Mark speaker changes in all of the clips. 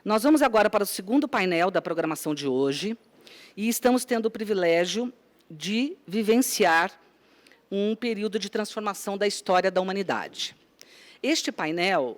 Speaker 1: Nós vamos agora para o segundo painel da programação de hoje, e estamos tendo o privilégio de vivenciar um período de transformação da história da humanidade. Este painel,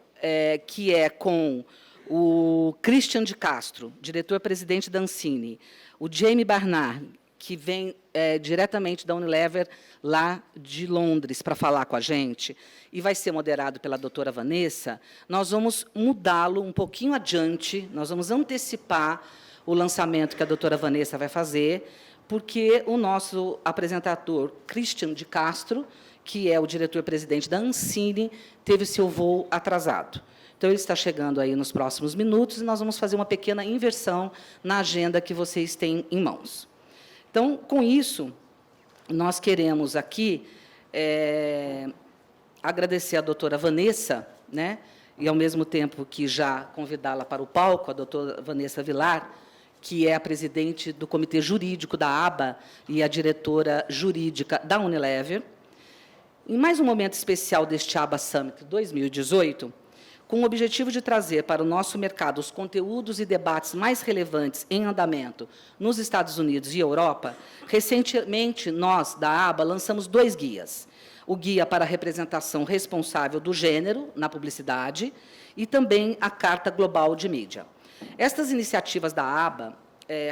Speaker 1: que é com o Christian de Castro, diretor-presidente da Ancine, o Jamie Barnard, que vem diretamente da Unilever, lá de Londres, para falar com a gente, e vai ser moderado pela doutora Vanessa, nós vamos mudá-lo um pouquinho adiante, nós vamos antecipar o lançamento que a doutora Vanessa vai fazer, porque o nosso apresentador, Christian de Castro, que é o diretor-presidente da Ancine, teve seu voo atrasado. Então, ele está chegando aí nos próximos minutos, e nós vamos fazer uma pequena inversão na agenda que vocês têm em mãos. Então, com isso, nós queremos aqui agradecer à doutora Vanessa, né, e, ao mesmo tempo que já convidá-la para o palco, a doutora Vanessa Vilar, que é a presidente do Comitê Jurídico da ABA e a diretora jurídica da Unilever. Em mais um momento especial deste ABA Summit 2018, com o objetivo de trazer para o nosso mercado os conteúdos e debates mais relevantes em andamento nos Estados Unidos e Europa, recentemente, nós, da ABA, lançamos 2 guias. O Guia para a Representação Responsável do Gênero na Publicidade e também a Carta Global de Mídia. Estas iniciativas da ABA,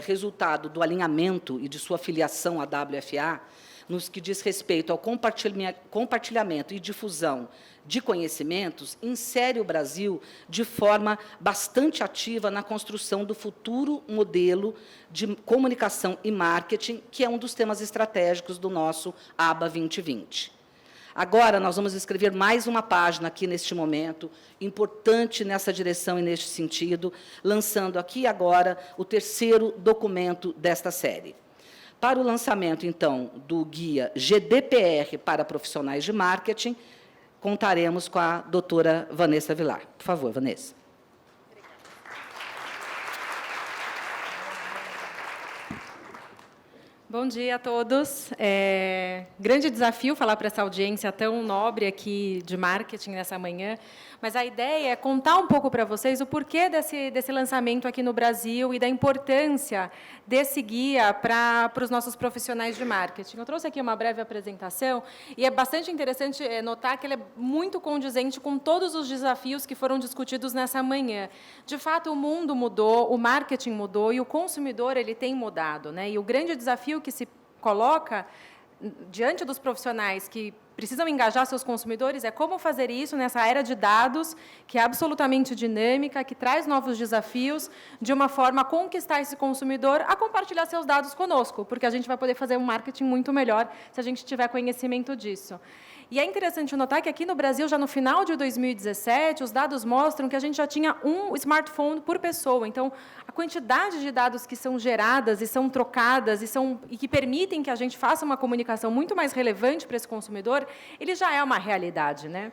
Speaker 1: resultado do alinhamento e de sua filiação à WFA, nos que diz respeito ao compartilhamento e difusão de conhecimentos, insere o Brasil de forma bastante ativa na construção do futuro modelo de comunicação e marketing, que é um dos temas estratégicos do nosso ABA 2020. Agora, nós vamos escrever mais uma página aqui, neste momento, importante nessa direção e neste sentido, lançando aqui agora o 3º documento desta série. Para o lançamento, então, do guia GDPR para profissionais de marketing, contaremos com a doutora Vanessa Vilar. Por favor, Vanessa.
Speaker 2: Bom dia a todos. Grande desafio falar para essa audiência tão nobre aqui de marketing nessa manhã, mas a ideia é contar um pouco para vocês o porquê desse lançamento aqui no Brasil e da importância desse guia para os nossos profissionais de marketing. Eu trouxe aqui uma breve apresentação e é bastante interessante notar que ele é muito condizente com todos os desafios que foram discutidos nessa manhã. De fato, o mundo mudou, o marketing mudou e o consumidor ele tem mudado, né? E o grande desafio que se coloca diante dos profissionais que precisam engajar seus consumidores é como fazer isso nessa era de dados, que é absolutamente dinâmica, que traz novos desafios, de uma forma a conquistar esse consumidor a compartilhar seus dados conosco, porque a gente vai poder fazer um marketing muito melhor se a gente tiver conhecimento disso. E é interessante notar que aqui no Brasil, já no final de 2017, os dados mostram que a gente já tinha um smartphone por pessoa. Então, a quantidade de dados que são geradas e são trocadas e que permitem que a gente faça uma comunicação muito mais relevante para esse consumidor, ele já é uma realidade, né?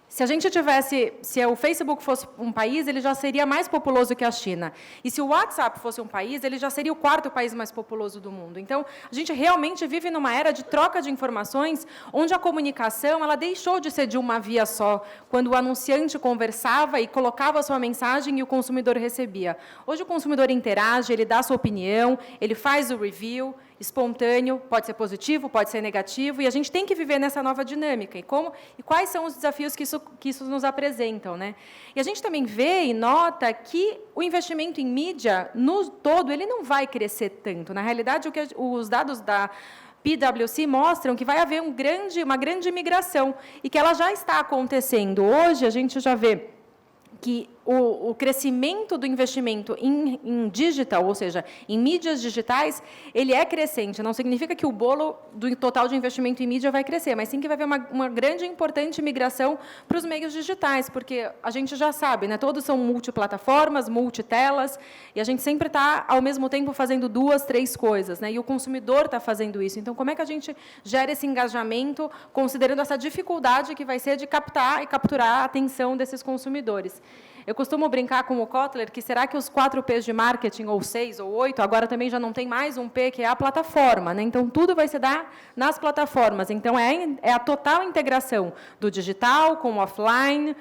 Speaker 2: Se o Facebook fosse um país, ele já seria mais populoso que a China. E se o WhatsApp fosse um país, ele já seria o 4º país mais populoso do mundo. Então, a gente realmente vive numa era de troca de informações, onde a comunicação ela deixou de ser de uma via só, quando o anunciante conversava e colocava a sua mensagem e o consumidor recebia. Hoje, o consumidor interage, ele dá a sua opinião, ele faz o review, espontâneo, pode ser positivo, pode ser negativo, e a gente tem que viver nessa nova dinâmica. E quais são os desafios que isso nos apresentam, né? E a gente também vê e nota que o investimento em mídia, no todo, ele não vai crescer tanto. Na realidade, os dados da PwC mostram que vai haver uma grande migração, e que ela já está acontecendo. Hoje, a gente já vê que o crescimento do investimento em digital, ou seja, em mídias digitais, ele é crescente. Não significa que o bolo do total de investimento em mídia vai crescer, mas sim que vai haver uma grande e importante migração para os meios digitais, porque a gente já sabe, né, todos são multiplataformas, multitelas, e a gente sempre está, ao mesmo tempo, fazendo 2, 3 coisas, né, e o consumidor está fazendo isso. Então, como é que a gente gera esse engajamento, considerando essa dificuldade que vai ser de captar e capturar a atenção desses consumidores? Eu costumo brincar com o Kotler que será que os 4 P's de marketing, ou 6, ou 8, agora também já não tem mais um P, que é a plataforma, né? Então, tudo vai se dar nas plataformas. Então, é a total integração do digital com o offline,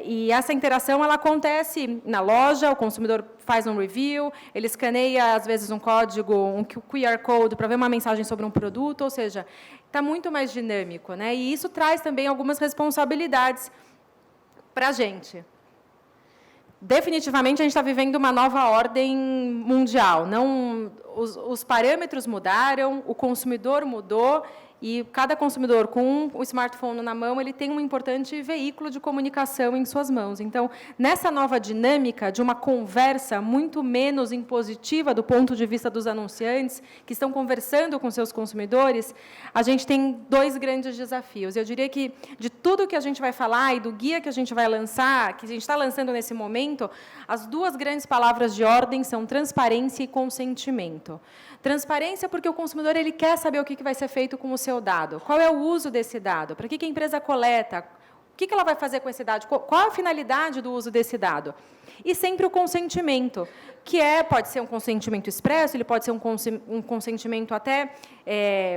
Speaker 2: e essa interação ela acontece na loja, o consumidor faz um review, ele escaneia, às vezes, um código, um QR Code, para ver uma mensagem sobre um produto, ou seja, está muito mais dinâmico, né? E isso traz também algumas responsabilidades para a gente. Definitivamente, a gente está vivendo uma nova ordem mundial. Não, os parâmetros mudaram, o consumidor mudou, e cada consumidor, com o smartphone na mão, ele tem um importante veículo de comunicação em suas mãos. Então, nessa nova dinâmica de uma conversa muito menos impositiva do ponto de vista dos anunciantes, que estão conversando com seus consumidores, a gente tem 2 grandes desafios. Eu diria que, de tudo que a gente vai falar e do guia que a gente vai lançar, que a gente está lançando nesse momento, as 2 grandes palavras de ordem são transparência e consentimento. Transparência, porque o consumidor ele quer saber o que vai ser feito com o seu dado, qual é o uso desse dado, para que a empresa coleta, o que ela vai fazer com esse dado, qual a finalidade do uso desse dado. E sempre o consentimento, que pode ser um consentimento expresso, ele pode ser um consentimento até...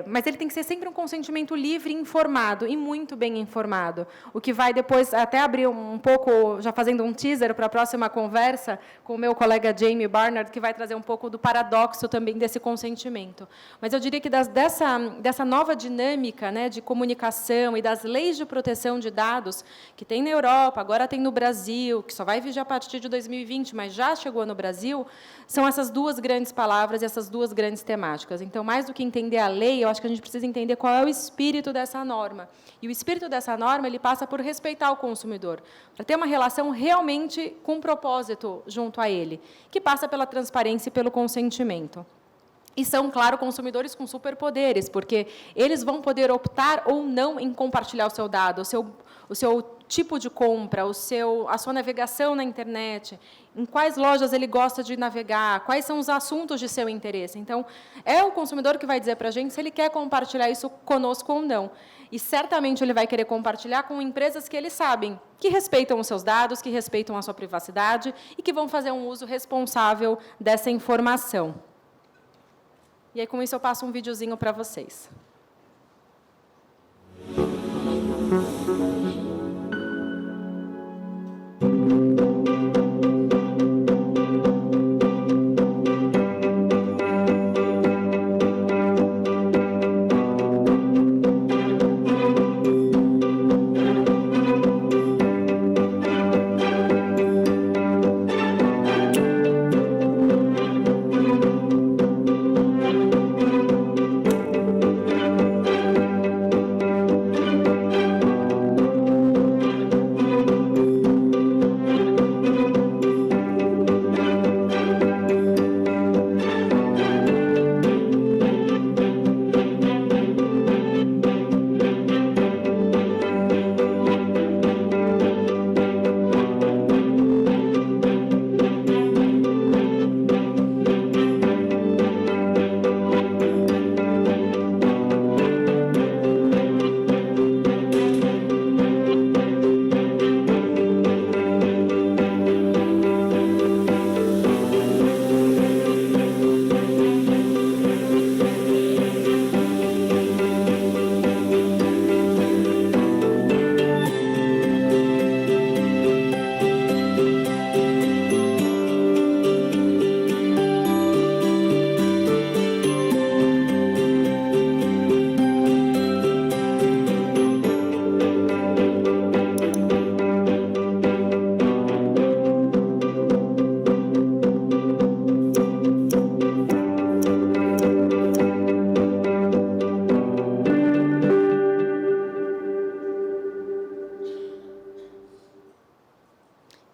Speaker 2: mas ele tem que ser sempre um consentimento livre e informado, e muito bem informado. O que vai depois até abrir um pouco, já fazendo um teaser para a próxima conversa, com o meu colega Jamie Barnard, que vai trazer um pouco do paradoxo também desse consentimento. Mas eu diria que dessa nova dinâmica, né, de comunicação e das leis de proteção de dados, que tem na Europa, agora tem no Brasil, que só vai vigiar a partir de 2020, mas já chegou no Brasil, são essas 2 grandes palavras e essas 2 grandes temáticas. Então, mais do que entender a lei, eu acho que a gente precisa entender qual é o espírito dessa norma. E o espírito dessa norma, ele passa por respeitar o consumidor, para ter uma relação realmente com propósito junto a ele, que passa pela transparência e pelo consentimento. E são, claro, consumidores com superpoderes, porque eles vão poder optar ou não em compartilhar o seu dado, o seu tipo de compra, a sua navegação na internet, em quais lojas ele gosta de navegar, quais são os assuntos de seu interesse. Então, é o consumidor que vai dizer para a gente se ele quer compartilhar isso conosco ou não. E, certamente, ele vai querer compartilhar com empresas que eles sabem que respeitam os seus dados, que respeitam a sua privacidade e que vão fazer um uso responsável dessa informação. E aí, com isso, eu passo um videozinho para vocês.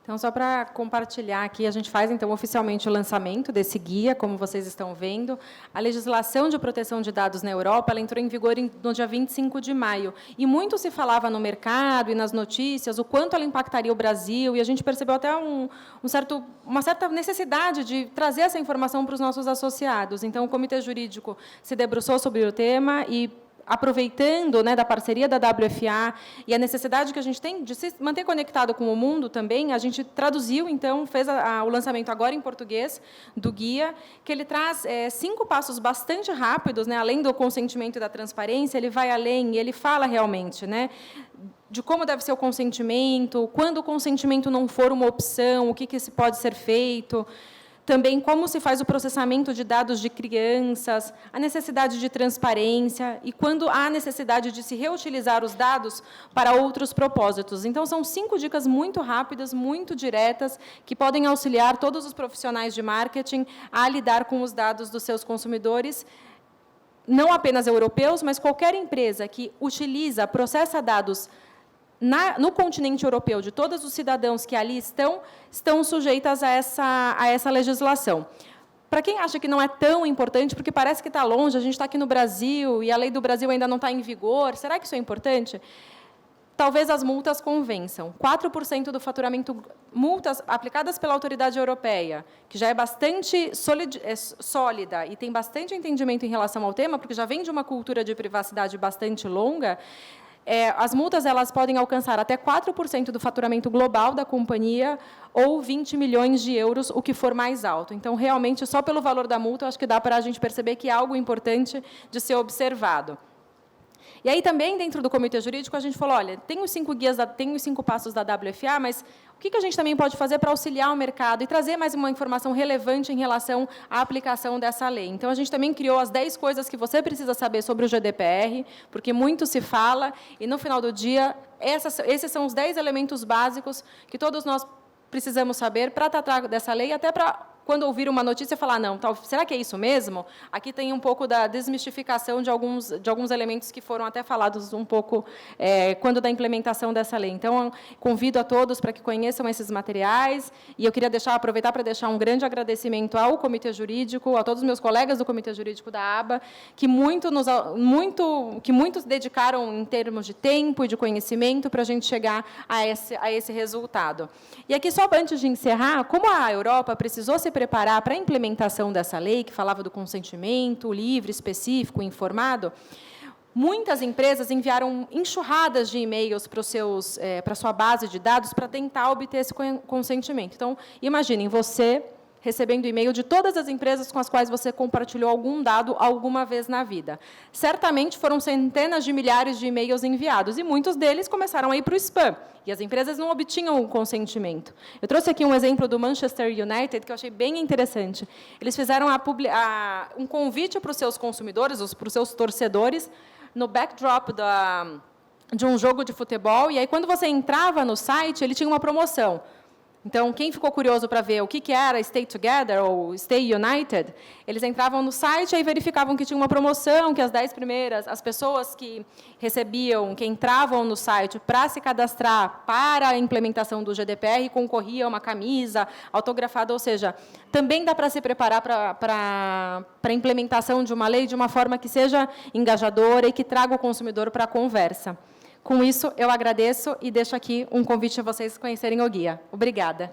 Speaker 2: Então, só para compartilhar aqui, a gente faz, então, oficialmente o lançamento desse guia, como vocês estão vendo. A legislação de proteção de dados na Europa, ela entrou em vigor no dia 25 de maio. E muito se falava no mercado e nas notícias o quanto ela impactaria o Brasil, e a gente percebeu até uma certa necessidade de trazer essa informação para os nossos associados. Então, o Comitê Jurídico se debruçou sobre o tema e aproveitando, né, da parceria da WFA e a necessidade que a gente tem de se manter conectado com o mundo também, a gente traduziu, então, fez o lançamento agora em português do guia, que ele traz 5 passos bastante rápidos, né, além do consentimento e da transparência, ele vai além e ele fala realmente, né, de como deve ser o consentimento, quando o consentimento não for uma opção, o que se pode ser feito. Também como se faz o processamento de dados de crianças, a necessidade de transparência e quando há necessidade de se reutilizar os dados para outros propósitos. Então, são 5 dicas muito rápidas, muito diretas, que podem auxiliar todos os profissionais de marketing a lidar com os dados dos seus consumidores, não apenas europeus, mas qualquer empresa que utiliza, processa dados no continente europeu, de todos os cidadãos que ali estão sujeitas a essa legislação. Para quem acha que não é tão importante, porque parece que está longe, a gente está aqui no Brasil e a lei do Brasil ainda não está em vigor, será que isso é importante? Talvez as multas convençam. 4% do faturamento, multas aplicadas pela autoridade europeia, que já é bastante sólida e tem bastante entendimento em relação ao tema, porque já vem de uma cultura de privacidade bastante longa. As multas elas podem alcançar até 4% do faturamento global da companhia ou 20 milhões de euros, o que for mais alto. Então, realmente, só pelo valor da multa, eu acho que dá para a gente perceber que é algo importante de ser observado. E aí, também, dentro do comitê jurídico, a gente falou, olha, tem os 5 guias, tem os 5 passos da WFA, mas o que a gente também pode fazer para auxiliar o mercado e trazer mais uma informação relevante em relação à aplicação dessa lei? Então, a gente também criou as 10 coisas que você precisa saber sobre o GDPR, porque muito se fala, e, no final do dia, esses são os 10 elementos básicos que todos nós precisamos saber para tratar dessa lei, até para, quando ouvir uma notícia, falar, não, será que é isso mesmo? Aqui tem um pouco da desmistificação de alguns elementos que foram até falados um pouco quando da implementação dessa lei. Então, convido a todos para que conheçam esses materiais, e eu queria aproveitar para deixar um grande agradecimento ao Comitê Jurídico, a todos os meus colegas do Comitê Jurídico da ABA, que muito se dedicaram em termos de tempo e de conhecimento para a gente chegar a esse resultado. E aqui, só antes de encerrar, como a Europa precisou se preparar para a implementação dessa lei, que falava do consentimento livre, específico, informado, muitas empresas enviaram enxurradas de e-mails para a sua base de dados para tentar obter esse consentimento. Então, imaginem, você recebendo e-mail de todas as empresas com as quais você compartilhou algum dado alguma vez na vida. Certamente foram centenas de milhares de e-mails enviados, e muitos deles começaram a ir para o spam, e as empresas não obtinham o consentimento. Eu trouxe aqui um exemplo do Manchester United, que eu achei bem interessante. Eles fizeram um convite para os seus consumidores, para os seus torcedores, no backdrop de um jogo de futebol, e aí, quando você entrava no site, ele tinha uma promoção. Então, quem ficou curioso para ver o que era Stay Together ou Stay United, eles entravam no site e verificavam que tinha uma promoção, que as 10 primeiras, as pessoas que entravam no site para se cadastrar para a implementação do GDPR, concorriam a uma camisa autografada, ou seja, também dá para se preparar para a implementação de uma lei de uma forma que seja engajadora e que traga o consumidor para a conversa. Com isso, eu agradeço e deixo aqui um convite a vocês conhecerem o guia. Obrigada.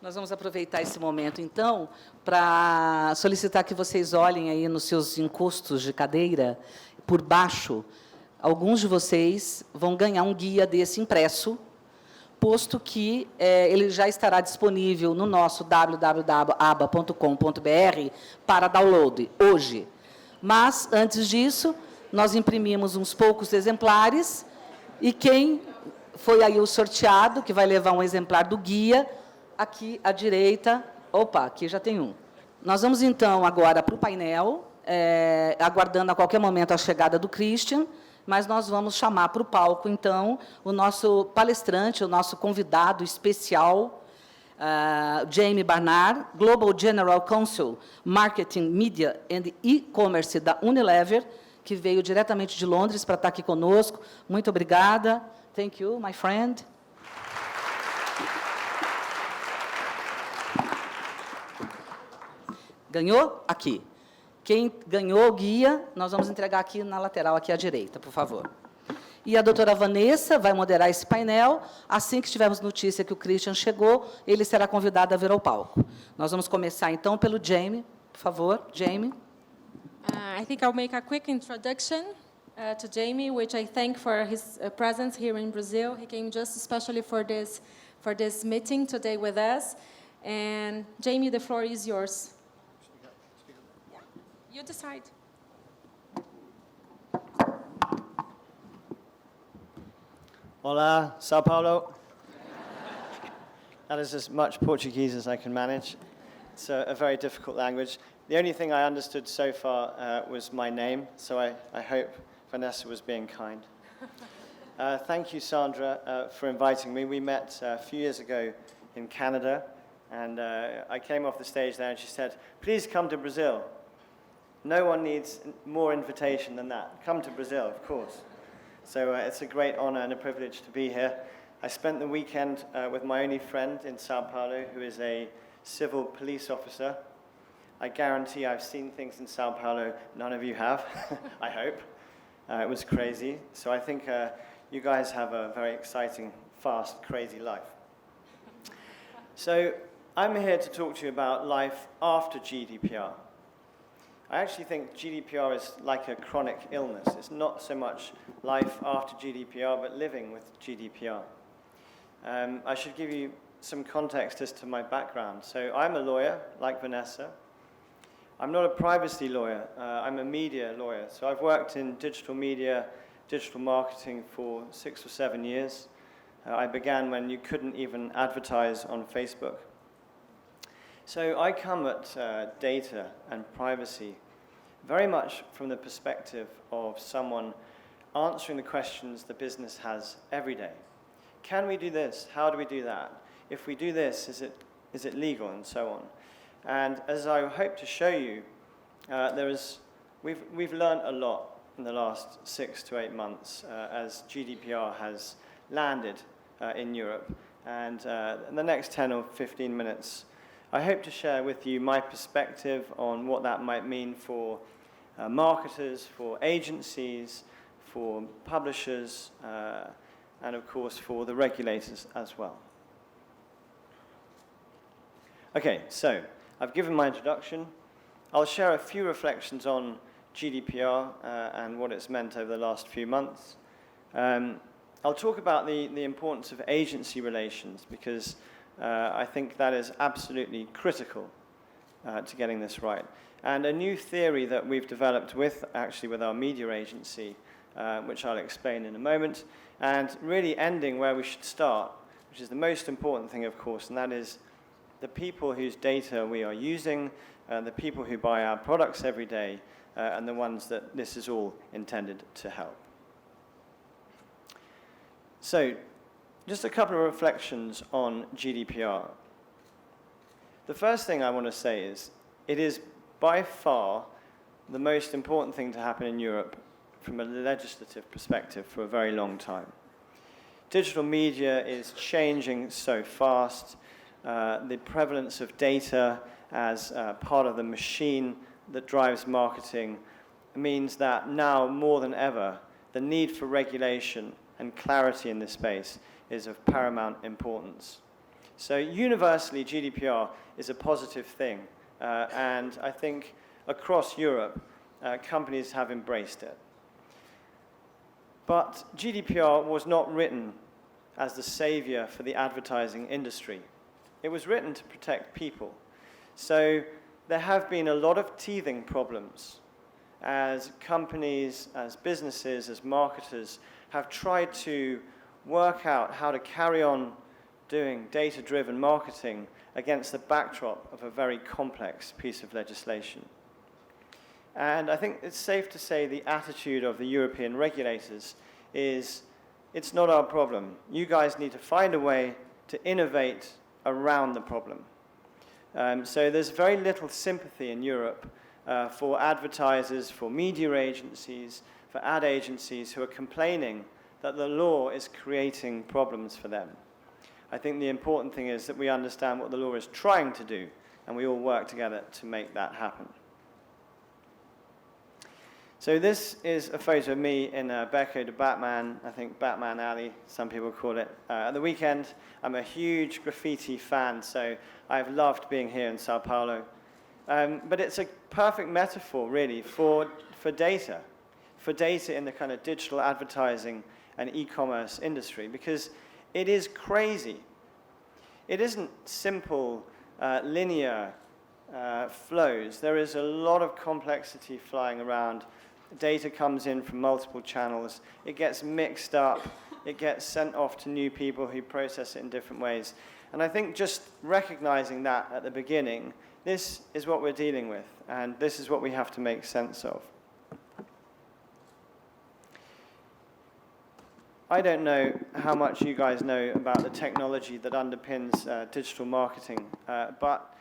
Speaker 1: Nós vamos aproveitar esse momento, então, para solicitar que vocês olhem aí nos seus encostos de cadeira, por baixo. Alguns de vocês vão ganhar um guia desse impresso, posto que ele já estará disponível no nosso www.aba.com.br para download, hoje. Mas, antes disso, nós imprimimos uns poucos exemplares, e quem foi aí o sorteado, que vai levar um exemplar do guia, aqui à direita, opa, aqui já tem um. Nós vamos, então, agora para o painel, aguardando a qualquer momento a chegada do Christian, mas nós vamos chamar para o palco, então, o nosso palestrante, o nosso convidado especial, Jamie Barnard, Global General Counsel, Marketing, Media and E-Commerce da Unilever, que veio diretamente de Londres para estar aqui conosco. Muito obrigada. Thank you, my friend. Ganhou? Aqui. Quem ganhou o guia, nós vamos entregar aqui na lateral, aqui à direita, por favor. E a doutora Vanessa vai moderar esse painel. Assim que tivermos notícia que o Christian chegou, ele será convidado a vir ao palco. Nós vamos começar, então, pelo Jamie. Por favor, Jamie.
Speaker 2: I think I'll make a quick introduction to Jamie, which I thank for his presence here in Brazil. He came just especially for this meeting today with us. And Jamie, the floor is yours. You decide.
Speaker 3: Olá, São Paulo. That is as much Portuguese as I can manage. It's a very difficult language. The only thing I understood so far was my name, so I hope Vanessa was being kind. Thank you, Sandra, for inviting me. We met a few years ago in Canada, and I came off the stage there and she said, please come to Brazil. No one needs more invitation than that. Come to Brazil, of course. So it's a great honor and a privilege to be here. I spent the weekend with my only friend in Sao Paulo, who is a civil police officer. I guarantee I've seen things in Sao Paulo none of you have, I hope. It was crazy. So I think you guys have a very exciting, fast, crazy life. So I'm here to talk to you about life after GDPR. I actually think GDPR is like a chronic illness. It's not so much life after GDPR, but living with GDPR. I should give you some context as to my background. So I'm a lawyer, like Vanessa. I'm not a privacy lawyer. I'm a media lawyer. So I've worked in digital media, digital marketing for 6 or 7 years. I began when you couldn't even advertise on Facebook. So I come at data and privacy very much from the perspective of someone answering the questions the business has every day. Can we do this? How do we do that? If we do this, is it legal? And so on. And as I hope to show you, we've learned a lot in the last 6 to 8 months as GDPR has landed in Europe. And in the next 10 or 15 minutes, I hope to share with you my perspective on what that might mean for marketers, for agencies, for publishers, and of course for the regulators as well. Okay, so I've given my introduction. I'll share a few reflections on GDPR and what it's meant over the last few months. I'll talk about the importance of agency relations because I think that is absolutely critical to getting this right. And a new theory that we've developed with our media agency, which I'll explain in a moment, and really ending where we should start, which is the most important thing, of course, and that is the people whose data we are using, the people who buy our products every day, and the ones that this is all intended to help. So, just a couple of reflections on GDPR. The first thing I want to say is, it is by far the most important thing to happen in Europe from a legislative perspective for a very long time. Digital media is changing so fast. The prevalence of data as part of the machine that drives marketing means that now more than ever, the need for regulation and clarity in this space is of paramount importance. So universally, GDPR is a positive thing, and I think across Europe, companies have embraced it. But GDPR was not written as the savior for the advertising industry. It was written to protect people. So there have been a lot of teething problems as companies, as businesses, as marketers have tried to work out how to carry on doing data-driven marketing against the backdrop of a very complex piece of legislation. And I think it's safe to say the attitude of the European regulators is, it's not our problem. You guys need to find a way to innovate around the problem. So there's very little sympathy in Europe for advertisers, for media agencies, for ad agencies who are complaining that the law is creating problems for them. I think the important thing is that we understand what the law is trying to do, and we all work together to make that happen. So this is a photo of me in Becco de Batman, I think Batman Alley, some people call it. At the weekend, I'm a huge graffiti fan, so I've loved being here in Sao Paulo. But it's a perfect metaphor, really, for data in the kind of digital advertising and e-commerce industry, because it is crazy. It isn't simple, linear flows. There is a lot of complexity flying around. Data comes in from multiple channels. It gets mixed up. It gets sent off to new people who process it in different ways. And I think just recognizing that at the beginning, this is what we're dealing with, and this is what we have to make sense of. I don't know how much you guys know about the technology that underpins digital marketing, but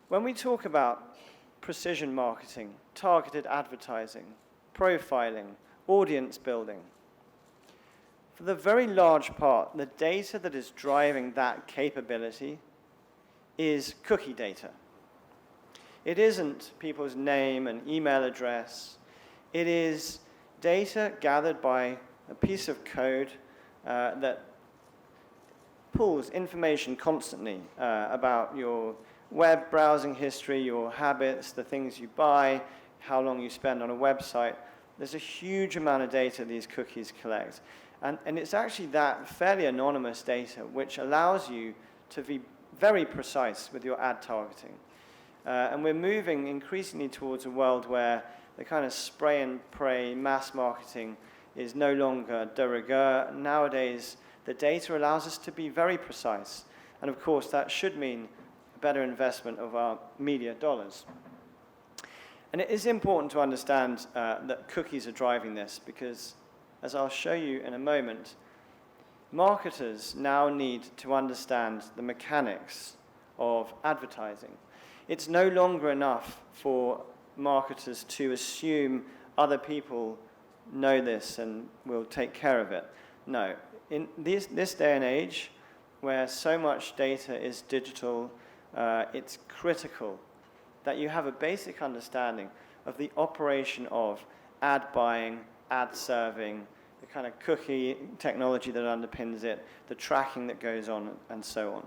Speaker 3: when we talk about precision marketing, targeted advertising, profiling, audience building, for the very large part, the data that is driving that capability is cookie data. It isn't people's name and email address. It is data gathered by a piece of code that pulls information constantly about your web browsing history, your habits, the things you buy, how long you spend on a website. There's a huge amount of data these cookies collect. And it's actually that fairly anonymous data which allows you to be very precise with your ad targeting. And we're moving increasingly towards a world where the kind of spray and pray mass marketing is no longer de rigueur. Nowadays, the data allows us to be very precise. And of course, that should mean a better investment of our media dollars. And it is important to understand that cookies are driving this because, as I'll show you in a moment, marketers now need to understand the mechanics of advertising. It's no longer enough for marketers to assume other people know this and will take care of it. No, in this day and age, where so much data is digital, it's critical that you have a basic understanding of the operation of ad buying, ad serving, the kind of cookie technology that underpins it, the tracking that goes on, and so on.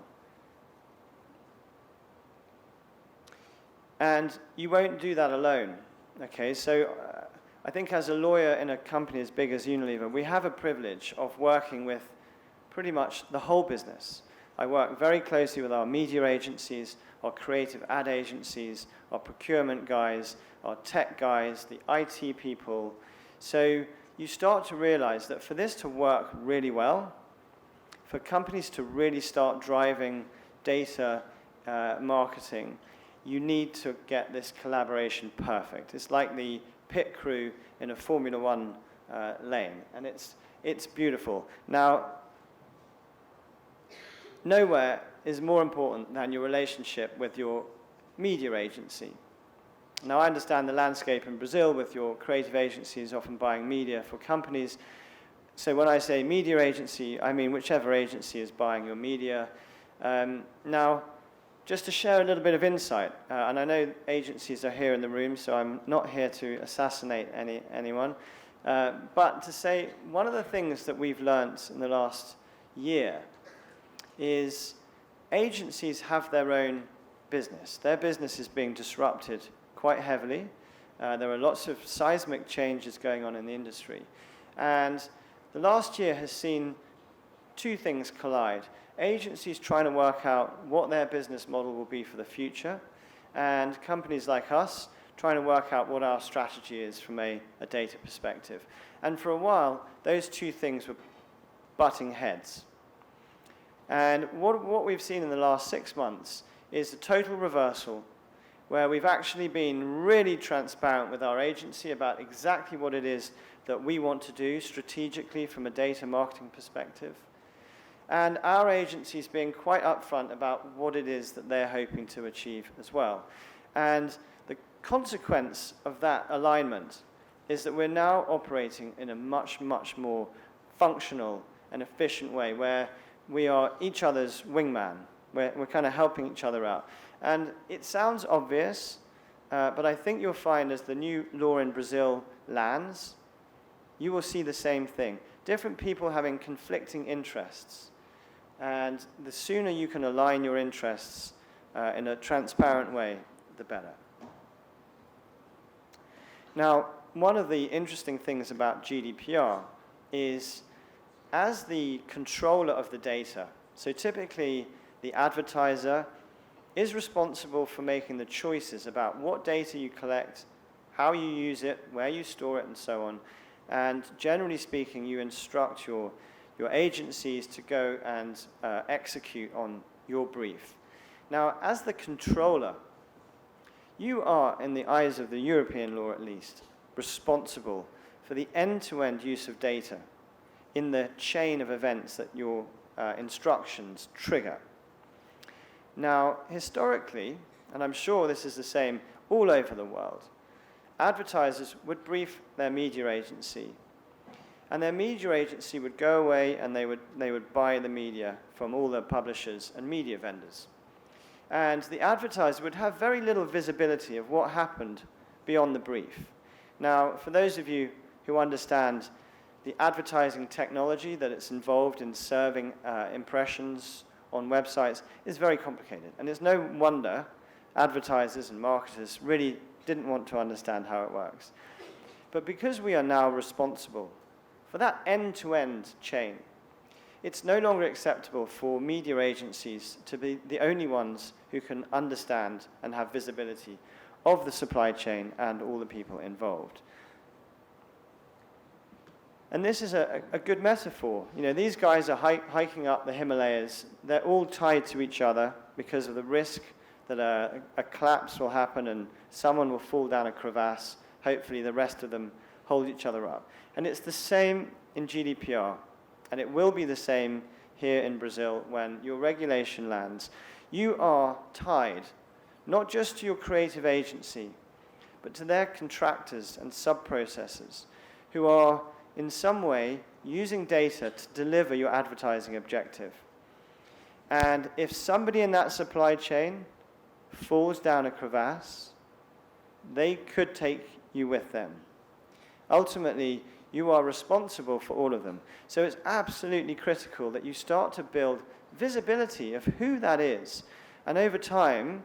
Speaker 3: And you won't do that alone. Okay, so I think as a lawyer in a company as big as Unilever, we have a privilege of working with pretty much the whole business. I work very closely with our media agencies, our creative ad agencies, our procurement guys, our tech guys, the IT people. So you start to realize that for this to work really well, for companies to really start driving data marketing, you need to get this collaboration perfect. It's like the pit crew in a Formula One lane, and it's beautiful. Now, nowhere is more important than your relationship with your media agency. Now, I understand the landscape in Brazil with your creative agencies often buying media for companies. So when I say media agency, I mean whichever agency is buying your media. Now, just to share a little bit of insight, and I know agencies are here in the room, so I'm not here to assassinate anyone, but to say one of the things that we've learnt in the last year is agencies have their own business. Their business is being disrupted quite heavily. There are lots of seismic changes going on in the industry. And the last year has seen two things collide. Agencies trying to work out what their business model will be for the future, and companies like us trying to work out what our strategy is from a data perspective. And for a while, those two things were butting heads. And what we've seen in the last 6 months is a total reversal, where we've actually been really transparent with our agency about exactly what it is that we want to do strategically from a data marketing perspective. And our agency is being quite upfront about what it is that they're hoping to achieve as well. And the consequence of that alignment is that we're now operating in a much, much more functional and efficient way, where we are each other's wingman. We're kind of helping each other out. And it sounds obvious, but I think you'll find as the new law in Brazil lands, you will see the same thing. Different people having conflicting interests. And the sooner you can align your interests in a transparent way, the better. Now, one of the interesting things about GDPR is, as the controller of the data, so typically the advertiser is responsible for making the choices about what data you collect, how you use it, where you store it, and so on. And generally speaking, you instruct your agencies to go and execute on your brief. Now, as the controller, you are, in the eyes of the European law at least, responsible for the end-to-end use of data in the chain of events that your instructions trigger. Now, historically, and I'm sure this is the same all over the world, advertisers would brief their media agency, and their media agency would go away and they would buy the media from all the publishers and media vendors. And the advertiser would have very little visibility of what happened beyond the brief. Now, for those of you who understand the advertising technology that it's involved in serving impressions on websites is very complicated. And it's no wonder advertisers and marketers really didn't want to understand how it works. But because we are now responsible for that end-to-end chain, it's no longer acceptable for media agencies to be the only ones who can understand and have visibility of the supply chain and all the people involved. And this is a good metaphor. You know, these guys are hiking up the Himalayas. They're all tied to each other because of the risk that a collapse will happen and someone will fall down a crevasse. Hopefully the rest of them hold each other up. And it's the same in GDPR. And it will be the same here in Brazil when your regulation lands. You are tied not just to your creative agency, but to their contractors and sub-processors who are in some way using data to deliver your advertising objective. And if somebody in that supply chain falls down a crevasse, they could take you with them. Ultimately, you are responsible for all of them. So it's absolutely critical that you start to build visibility of who that is. And over time,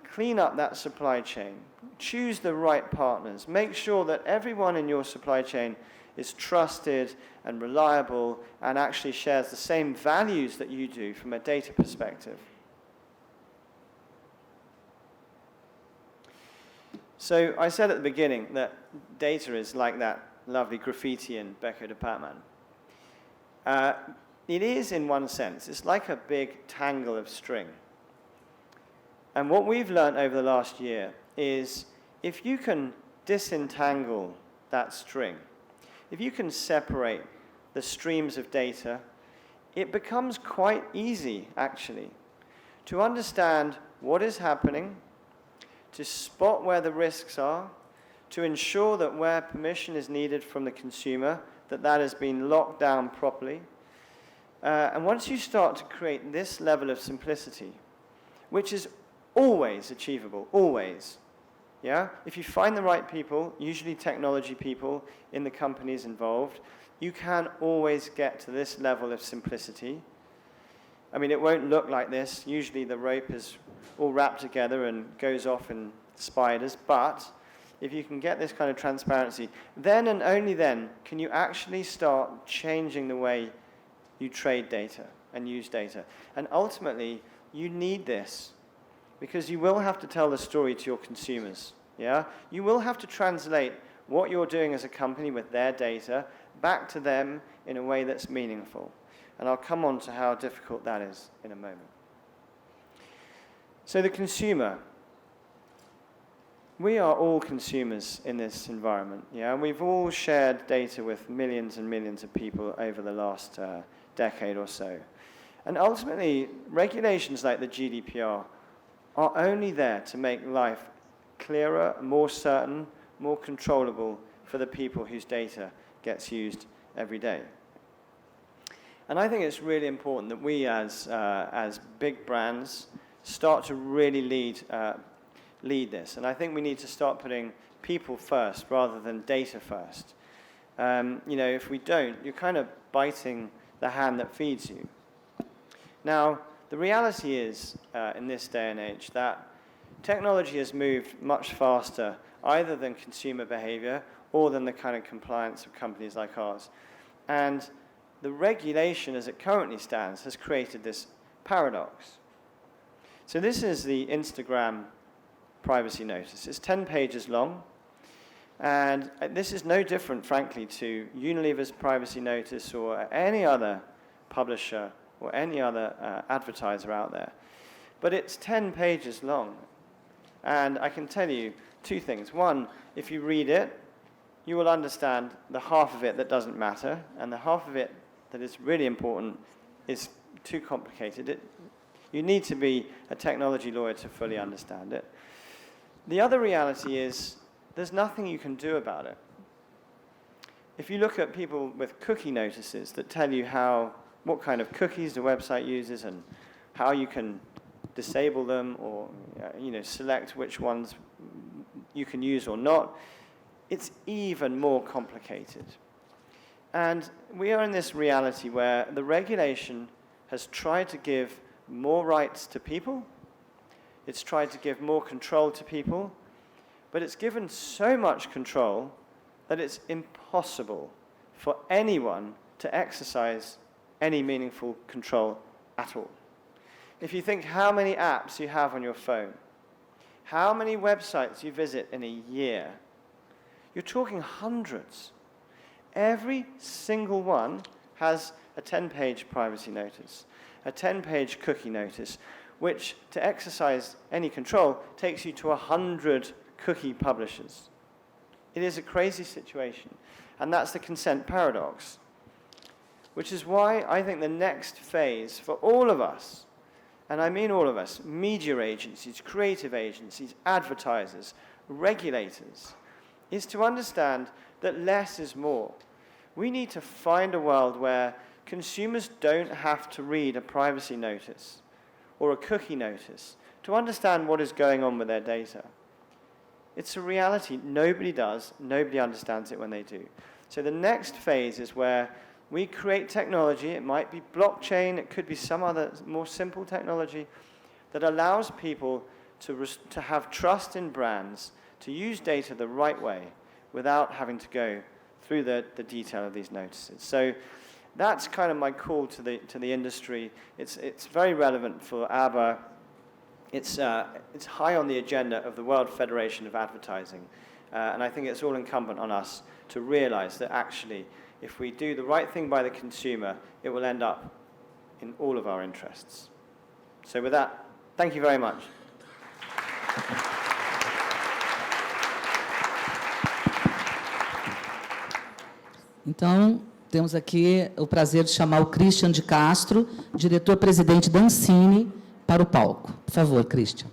Speaker 3: clean up that supply chain. Choose the right partners. Make sure that everyone in your supply chain is trusted and reliable and actually shares the same values that you do from a data perspective. So I said at the beginning that data is like that lovely graffiti in Becco de Patman. It is in one sense. It's like a big tangle of string. And what we've learned over the last year is if you can disentangle that string, if you can separate the streams of data, it becomes quite easy, actually, to understand what is happening, to spot where the risks are, to ensure that where permission is needed from the consumer, that has been locked down properly. And once you start to create this level of simplicity, which is always achievable, always, yeah? If you find the right people, usually technology people in the companies involved, you can always get to this level of simplicity. I mean, it won't look like this. Usually the rope is all wrapped together and goes off in spiders, but if you can get this kind of transparency, then and only then can you actually start changing the way you trade data and use data. And ultimately, you need this because you will have to tell the story to your consumers. Yeah? You will have to translate what you're doing as a company with their data back to them in a way that's meaningful. And I'll come on to how difficult that is in a moment. So the consumer. We are all consumers in this environment. Yeah? We've all shared data with millions and millions of people over the last decade or so. And ultimately, regulations like the GDPR are only there to make life clearer, more certain, more controllable for the people whose data gets used every day. And I think it's really important that we as big brands start to really lead this. And I think we need to start putting people first rather than data first. If we don't, you're kind of biting the hand that feeds you. Now, the reality is, in this day and age, that technology has moved much faster either than consumer behavior or than the kind of compliance of companies like ours. And the regulation as it currently stands has created this paradox. So this is the Instagram privacy notice. It's 10 pages long. And this is no different, frankly, to Unilever's privacy notice or any other publisher or any other advertiser out there. But it's 10 pages long. And I can tell you two things. One, if you read it, you will understand the half of it that doesn't matter, and the half of it that is really important is too complicated. You need to be a technology lawyer to fully understand it. The other reality is there's nothing you can do about it. If you look at people with cookie notices that tell you what kind of cookies the website uses and how you can disable them or select which ones you can use or not, it's even more complicated. And we are in this reality where the regulation has tried to give more rights to people, it's tried to give more control to people, but it's given so much control that it's impossible for anyone to exercise any meaningful control at all. If you think how many apps you have on your phone, how many websites you visit in a year, you're talking hundreds. Every single one has a 10-page privacy notice, a 10-page cookie notice, which, to exercise any control, takes you to 100 cookie publishers. It is a crazy situation, and that's the consent paradox, which is why I think the next phase for all of us, and I mean all of us, media agencies, creative agencies, advertisers, regulators, is to understand that less is more. We need to find a world where consumers don't have to read a privacy notice or a cookie notice to understand what is going on with their data. It's a reality. Nobody does. Nobody understands it when they do. So the next phase is where we create technology. It might be blockchain. It could be some other more simple technology that allows people to have trust in brands, to use data the right way without having to go through the detail of these notices. So that's kind of my call to the industry. It's very relevant for ABBA. It's high on the agenda of the World Federation of Advertising. And I think it's all incumbent on us to realize that actually, if we do the right thing by the consumer, it will end up in all of our interests. So with that, thank you very much.
Speaker 1: Então, temos aqui o prazer de chamar o Christian de Castro, diretor-presidente da Ancine, para o palco. Por favor, Christian.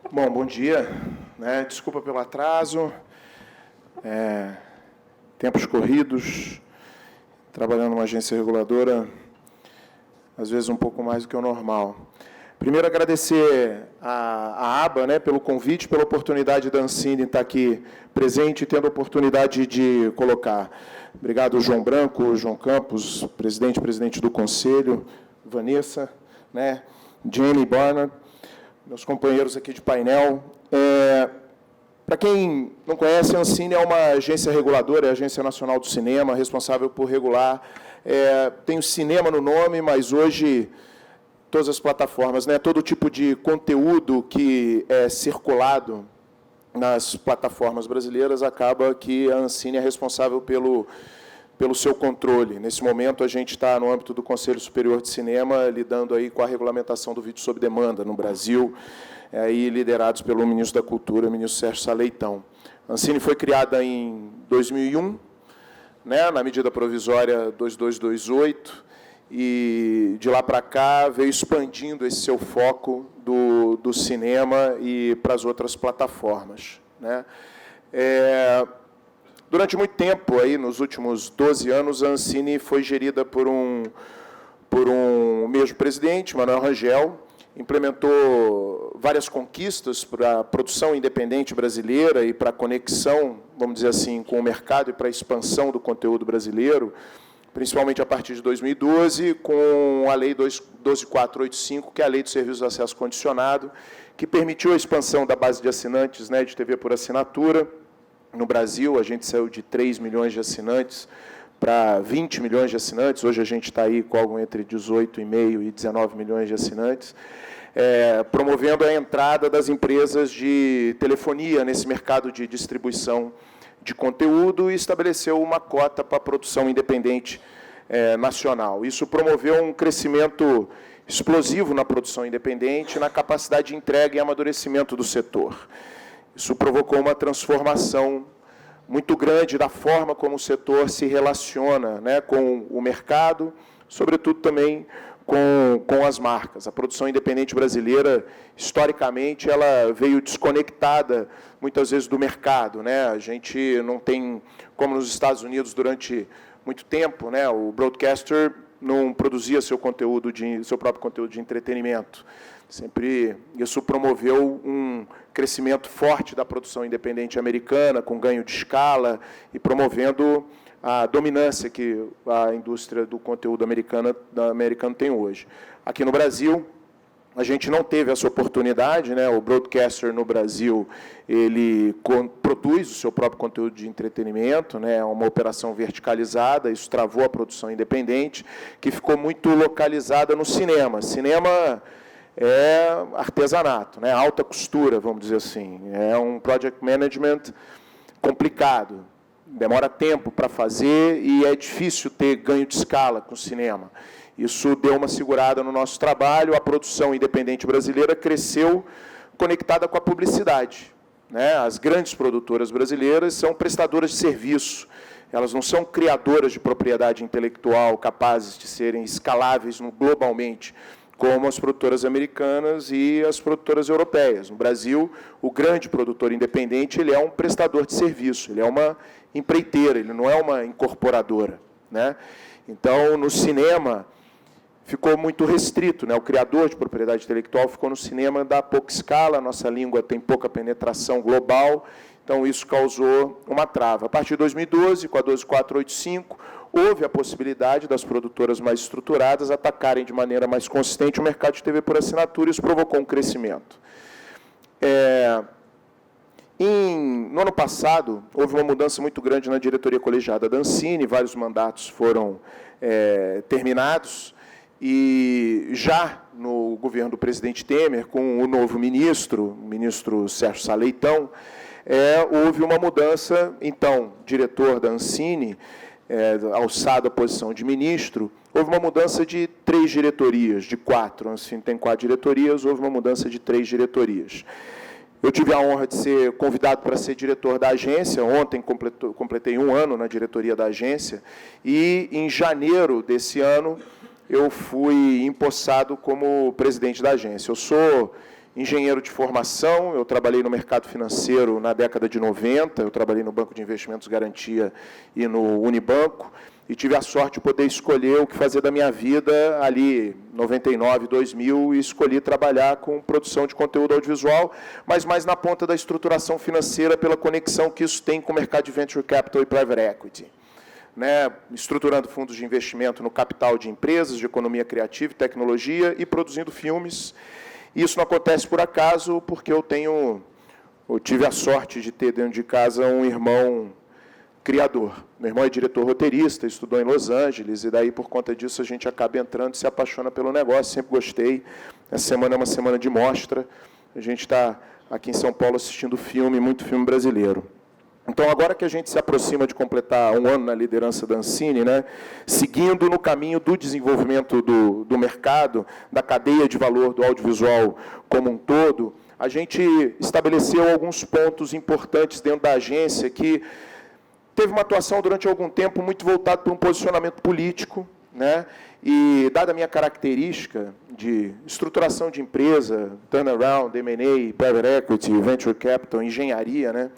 Speaker 4: Bom dia. Desculpa pelo atraso. Tempos corridos, trabalhando numa agência reguladora, às vezes um pouco mais do que o normal. Primeiro, agradecer à ABBA, pelo convite, pela oportunidade da Ancine estar aqui presente e tendo a oportunidade de colocar. Obrigado, João Branco, João Campos, presidente do Conselho, Vanessa, Jenny Barnard, meus companheiros aqui de painel. Para quem não conhece, a Ancine é uma agência reguladora, é a Agência Nacional do Cinema, responsável por regular. Tem o cinema no nome, mas hoje todas as plataformas, todo tipo de conteúdo que é circulado nas plataformas brasileiras, acaba que a Ancine é responsável pelo seu controle. Nesse momento, a gente está no âmbito do Conselho Superior de Cinema, lidando aí com a regulamentação do vídeo sob demanda no Brasil, aí liderados pelo ministro da Cultura, o ministro Sérgio Saleitão. A Ancine foi criada em 2001, na medida provisória 2228, e de lá para cá veio expandindo esse seu foco do cinema e para as outras plataformas. Durante muito tempo, aí, nos últimos 12 anos, a Ancine foi gerida por um mesmo presidente, Manuel Rangel, implementou várias conquistas para a produção independente brasileira e para a conexão, vamos dizer assim, com o mercado e para a expansão do conteúdo brasileiro, principalmente a partir de 2012, com a Lei 12485, que é a Lei do Serviço de Acesso Condicionado, que permitiu a expansão da base de assinantes, né, de TV por assinatura. No Brasil, a gente saiu de 3 milhões de assinantes para 20 milhões de assinantes. Hoje a gente está aí com algo entre 18,5 e 19 milhões de assinantes, promovendo a entrada das empresas de telefonia nesse mercado de distribuição de conteúdo e estabeleceu uma cota para a produção independente nacional. Isso promoveu um crescimento explosivo na produção independente, na capacidade de entrega e amadurecimento do setor. Isso provocou uma transformação muito grande da forma como o setor se relaciona, né, com o mercado, sobretudo também com as marcas. A produção independente brasileira, historicamente, ela veio desconectada, muitas vezes, do mercado, né? A gente não tem, como nos Estados Unidos, durante muito tempo, né, o broadcaster não produzia seu próprio conteúdo de entretenimento. Sempre isso promoveu um crescimento forte da produção independente americana, com ganho de escala e promovendo a dominância que a indústria do conteúdo americano tem hoje. Aqui no Brasil, a gente não teve essa oportunidade, né? O broadcaster no Brasil, ele produz o seu próprio conteúdo de entretenimento, né? É uma operação verticalizada, isso travou a produção independente, que ficou muito localizada no cinema. Cinema é artesanato, né? Alta costura, vamos dizer assim. É um project management complicado, demora tempo para fazer e é difícil ter ganho de escala com o cinema. Isso deu uma segurada no nosso trabalho, a produção independente brasileira cresceu conectada com a publicidade, né? As grandes produtoras brasileiras são prestadoras de serviço, elas não são criadoras de propriedade intelectual capazes de serem escaláveis globalmente, como as produtoras americanas e as produtoras europeias. No Brasil, o grande produtor independente ele é um prestador de serviço, ele é uma empreiteira, ele não é uma incorporadora, né? Então, no cinema, ficou muito restrito, né? O criador de propriedade intelectual ficou no cinema da pouca escala, a nossa língua tem pouca penetração global, então isso causou uma trava. A partir de 2012, com a 12485, houve a possibilidade das produtoras mais estruturadas atacarem de maneira mais consistente o mercado de TV por assinatura, e isso provocou um crescimento. No ano passado, houve uma mudança muito grande na diretoria colegiada da Ancine, vários mandatos foram terminados, e já no governo do presidente Temer, com o novo ministro, o ministro Sérgio Sá Leitão, houve uma mudança, então, diretor da Ancine, alçado à posição de ministro, houve uma mudança de 3 diretorias, de 4, a Ancine tem 4 diretorias, houve uma mudança de 3 diretorias. Eu tive a honra de ser convidado para ser diretor da agência, ontem completei 1 ano na diretoria da agência, e em janeiro desse ano eu fui empossado como presidente da agência. Eu sou engenheiro de formação, eu trabalhei no mercado financeiro na década de 90, eu trabalhei no Banco de Investimentos Garantia e no Unibanco, e tive a sorte de poder escolher o que fazer da minha vida ali, 99, 2000, e escolhi trabalhar com produção de conteúdo audiovisual, mas mais na ponta da estruturação financeira, pela conexão que isso tem com o mercado de Venture Capital e Private Equity, né? Estruturando fundos de investimento no capital de empresas, de economia criativa e tecnologia, e produzindo filmes. Isso não acontece por acaso, porque eu tive a sorte de ter dentro de casa um irmão criador. Meu irmão é diretor roteirista, estudou em Los Angeles, e daí, por conta disso, a gente acaba entrando e se apaixona pelo negócio, sempre gostei. Essa semana é uma semana de mostra, a gente está aqui em São Paulo assistindo muito filme brasileiro. Então, agora que a gente se aproxima de completar 1 ano na liderança da Ancine, né, seguindo no caminho do desenvolvimento do mercado, da cadeia de valor do audiovisual como um todo, a gente estabeleceu alguns pontos importantes dentro da agência que teve uma atuação durante algum tempo muito voltada para um posicionamento político, né, e, dada a minha característica de estruturação de empresa, turnaround, M&A, private equity, venture capital, engenharia, né,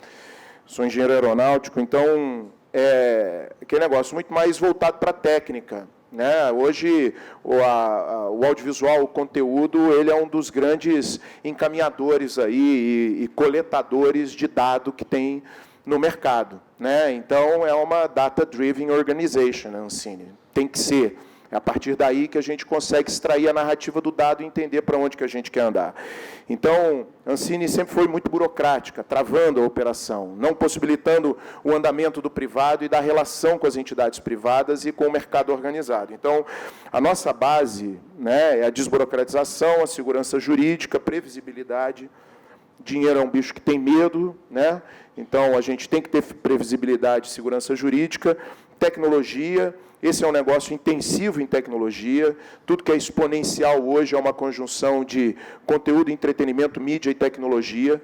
Speaker 4: sou engenheiro aeronáutico, então é aquele negócio muito mais voltado para a técnica, né? Hoje, o audiovisual, o conteúdo, ele é um dos grandes encaminhadores aí e coletadores de dado que tem no mercado, né? Então, é uma data-driven organization, a Ancine. Tem que ser. É a partir daí que a gente consegue extrair a narrativa do dado e entender para onde que a gente quer andar. Então, a Ancine sempre foi muito burocrática, travando a operação, não possibilitando o andamento do privado e da relação com as entidades privadas e com o mercado organizado. Então, a nossa base, né, é a desburocratização, a segurança jurídica, a previsibilidade. Dinheiro é um bicho que tem medo, né? Então, a gente tem que ter previsibilidade, segurança jurídica, tecnologia. Esse é um negócio intensivo em tecnologia. Tudo que é exponencial hoje é uma conjunção de conteúdo, entretenimento, mídia e tecnologia.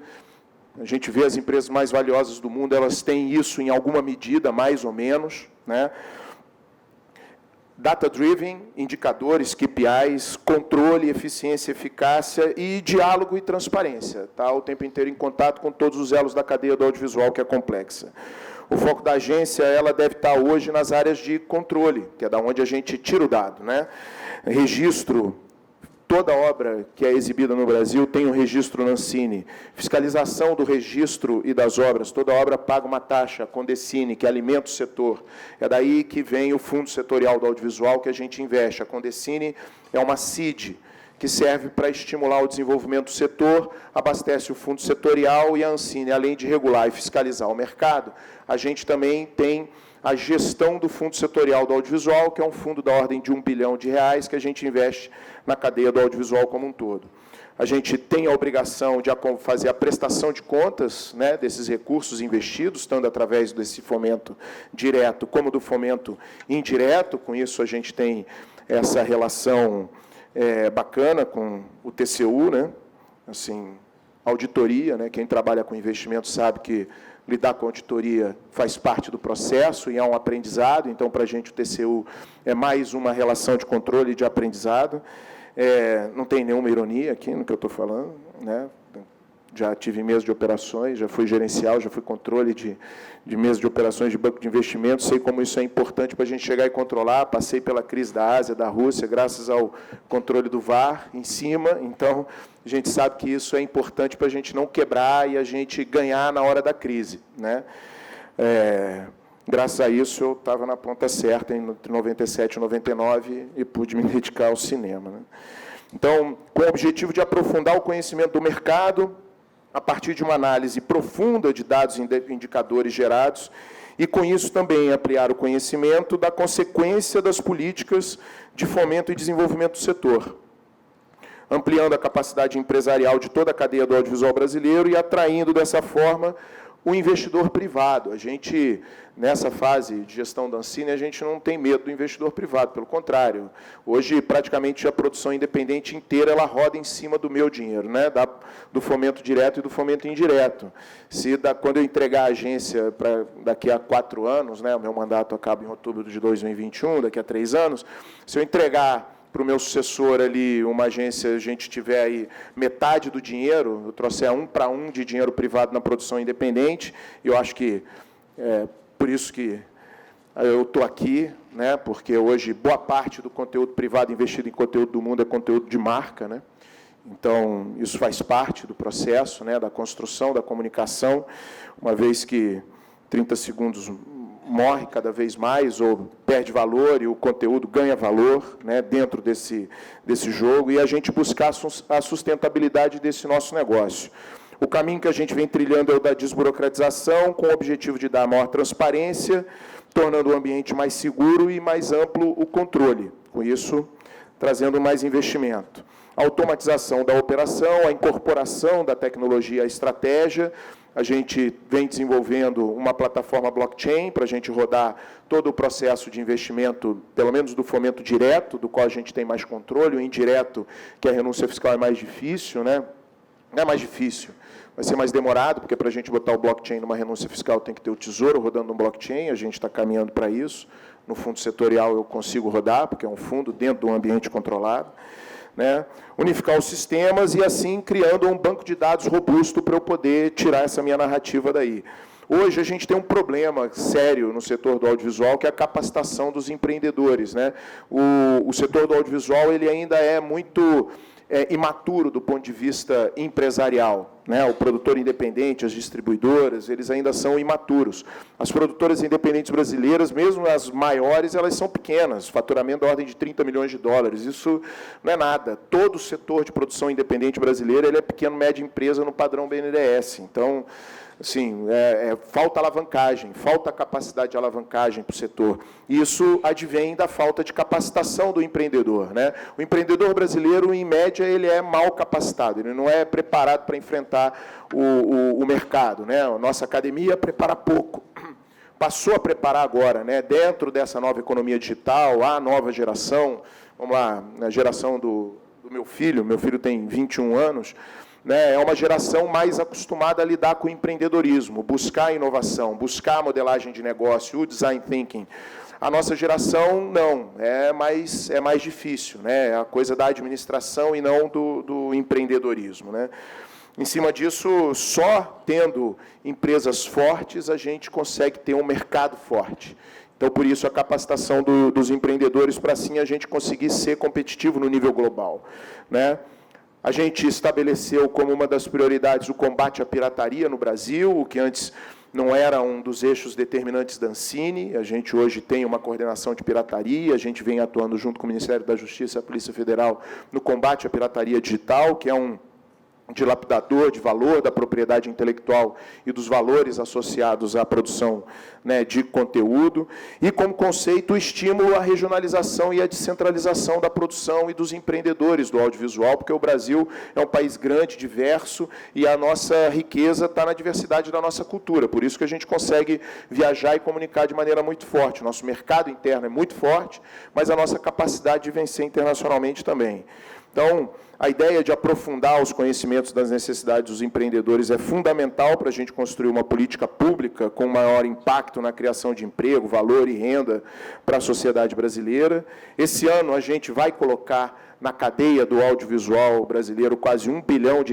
Speaker 4: A gente vê as empresas mais valiosas do mundo, elas têm isso em alguma medida, mais ou menos, né? Data-driven, indicadores, KPIs, controle, eficiência, eficácia e diálogo e transparência. Tá? O tempo inteiro em contato com todos os elos da cadeia do audiovisual, que é complexa. O foco da agência, ela deve estar hoje nas áreas de controle, que é da onde a gente tira o dado, né? Registro, toda obra que é exibida no Brasil tem um registro na Ancine. Fiscalização do registro e das obras, toda obra paga uma taxa, a Condecine, que alimenta o setor. É daí que vem o Fundo Setorial do Audiovisual que a gente investe. A Condecine é uma CID, que serve para estimular o desenvolvimento do setor, abastece o fundo setorial e a Ancine, além de regular e fiscalizar o mercado, a gente também tem a gestão do fundo setorial do audiovisual, que é um fundo da ordem de R$1 bilhão, que a gente investe na cadeia do audiovisual como um todo. A gente tem a obrigação de fazer a prestação de contas, né, desses recursos investidos, tanto através desse fomento direto como do fomento indireto. Com isso, a gente tem essa relação bacana com o TCU, né? Assim, auditoria, né? Quem trabalha com investimento sabe que lidar com auditoria faz parte do processo e é um aprendizado. Então, para a gente, o TCU é mais uma relação de controle e de aprendizado. Não tem nenhuma ironia aqui no que eu estou falando, né? Já tive mesa de operações, já fui gerencial, já fui controle de mesa de operações de banco de investimento, sei como isso é importante para a gente chegar e controlar, passei pela crise da Ásia, da Rússia, graças ao controle do VAR em cima, então a gente sabe que isso é importante para a gente não quebrar e a gente ganhar na hora da crise, né? Graças a isso, eu estava na ponta certa entre 97 e 99 e pude me dedicar ao cinema, né? Então, com o objetivo de aprofundar o conhecimento do mercado, a partir de uma análise profunda de dados e indicadores gerados, e, com isso, também ampliar o conhecimento da consequência das políticas de fomento e desenvolvimento do setor, ampliando a capacidade empresarial de toda a cadeia do audiovisual brasileiro e atraindo, dessa forma, o investidor privado. A gente, nessa fase de gestão da Ancine, a gente não tem medo do investidor privado, pelo contrário. Hoje, praticamente, a produção independente inteira ela roda em cima do meu dinheiro, né? Do fomento direto e do fomento indireto. Quando eu entregar a agência daqui a 4 anos, né? O meu mandato acaba em outubro de 2021, daqui a 3 anos, se eu entregar para o meu sucessor ali, uma agência, a gente tiver aí metade do dinheiro, eu trouxer 1 para 1 de dinheiro privado na produção independente, e eu acho que por isso que eu estou aqui, né, porque hoje boa parte do conteúdo privado investido em conteúdo do mundo é conteúdo de marca, né? Então, isso faz parte do processo, né, da construção, da comunicação, uma vez que 30 segundos morre cada vez mais ou perde valor e o conteúdo ganha valor, né, dentro desse jogo, e a gente buscar a sustentabilidade desse nosso negócio. O caminho que a gente vem trilhando é o da desburocratização, com o objetivo de dar maior transparência, tornando o ambiente mais seguro e mais amplo o controle. Com isso, trazendo mais investimento. A automatização da operação, a incorporação da tecnologia à estratégia. A gente vem desenvolvendo uma plataforma blockchain para a gente rodar todo o processo de investimento, pelo menos do fomento direto, do qual a gente tem mais controle, o indireto, que a renúncia fiscal é mais difícil, né? Não é mais difícil, vai ser mais demorado, porque para a gente botar o blockchain numa renúncia fiscal tem que ter o Tesouro rodando um blockchain, a gente está caminhando para isso. No fundo setorial eu consigo rodar, porque é um fundo dentro de um ambiente controlado. Né? Unificar os sistemas e, assim, criando um banco de dados robusto para eu poder tirar essa minha narrativa daí. Hoje a gente tem um problema sério no setor do audiovisual, que é a capacitação dos empreendedores, né? O setor do audiovisual ele ainda é muito imaturo do ponto de vista empresarial, né? O produtor independente, as distribuidoras, eles ainda são imaturos. As produtoras independentes brasileiras, mesmo as maiores, elas são pequenas, faturamento da ordem de 30 milhões de dólares. Isso não é nada. Todo o setor de produção independente brasileiro ele é pequeno, média empresa no padrão BNDES. Então, assim, falta alavancagem, falta capacidade de alavancagem para o setor. Isso advém da falta de capacitação do empreendedor, né? O empreendedor brasileiro, em média, ele é mal capacitado, ele não é preparado para enfrentar o mercado, né? A nossa academia prepara pouco. Passou a preparar agora, né? Dentro dessa nova economia digital, a nova geração, vamos lá, a geração do meu filho tem 21 anos, né, é uma geração mais acostumada a lidar com o empreendedorismo, buscar a inovação, buscar a modelagem de negócio, o design thinking. A nossa geração, não, é mais difícil, né, é a coisa da administração e não do empreendedorismo, né. Em cima disso, só tendo empresas fortes, a gente consegue ter um mercado forte. Então, por isso, a capacitação dos empreendedores, para assim a gente conseguir ser competitivo no nível global, né. A gente estabeleceu como uma das prioridades o combate à pirataria no Brasil, o que antes não era um dos eixos determinantes da Ancine. A gente hoje tem uma coordenação de pirataria, a gente vem atuando junto com o Ministério da Justiça e a Polícia Federal no combate à pirataria digital, que é um dilapidador de valor da propriedade intelectual e dos valores associados à produção, né, de conteúdo, e como conceito o estímulo à regionalização e à descentralização da produção e dos empreendedores do audiovisual, porque o Brasil é um país grande, diverso, e a nossa riqueza está na diversidade da nossa cultura, por isso que a gente consegue viajar e comunicar de maneira muito forte. O nosso mercado interno é muito forte, mas a nossa capacidade de vencer internacionalmente também. Então, a ideia de aprofundar os conhecimentos das necessidades dos empreendedores é fundamental para a gente construir uma política pública com maior impacto na criação de emprego, valor e renda para a sociedade brasileira. Esse ano, a gente vai colocar na cadeia do audiovisual brasileiro quase R$1 bilhão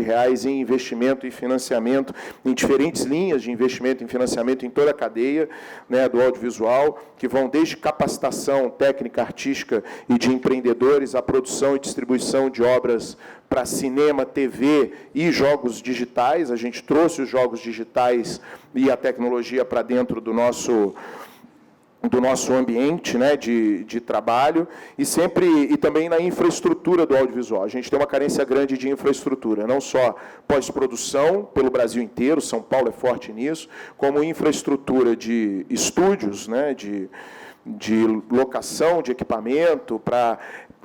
Speaker 4: em investimento e financiamento, em diferentes linhas de investimento e financiamento em toda a cadeia, né, do audiovisual, que vão desde capacitação técnica, artística e de empreendedores, a produção e distribuição de obras para cinema, TV e jogos digitais. A gente trouxe os jogos digitais e a tecnologia para dentro do nosso ambiente, né, de trabalho, e também na infraestrutura do audiovisual. A gente tem uma carência grande de infraestrutura, não só pós-produção pelo Brasil inteiro, São Paulo é forte nisso, como infraestrutura de estúdios, né, de locação de equipamento, para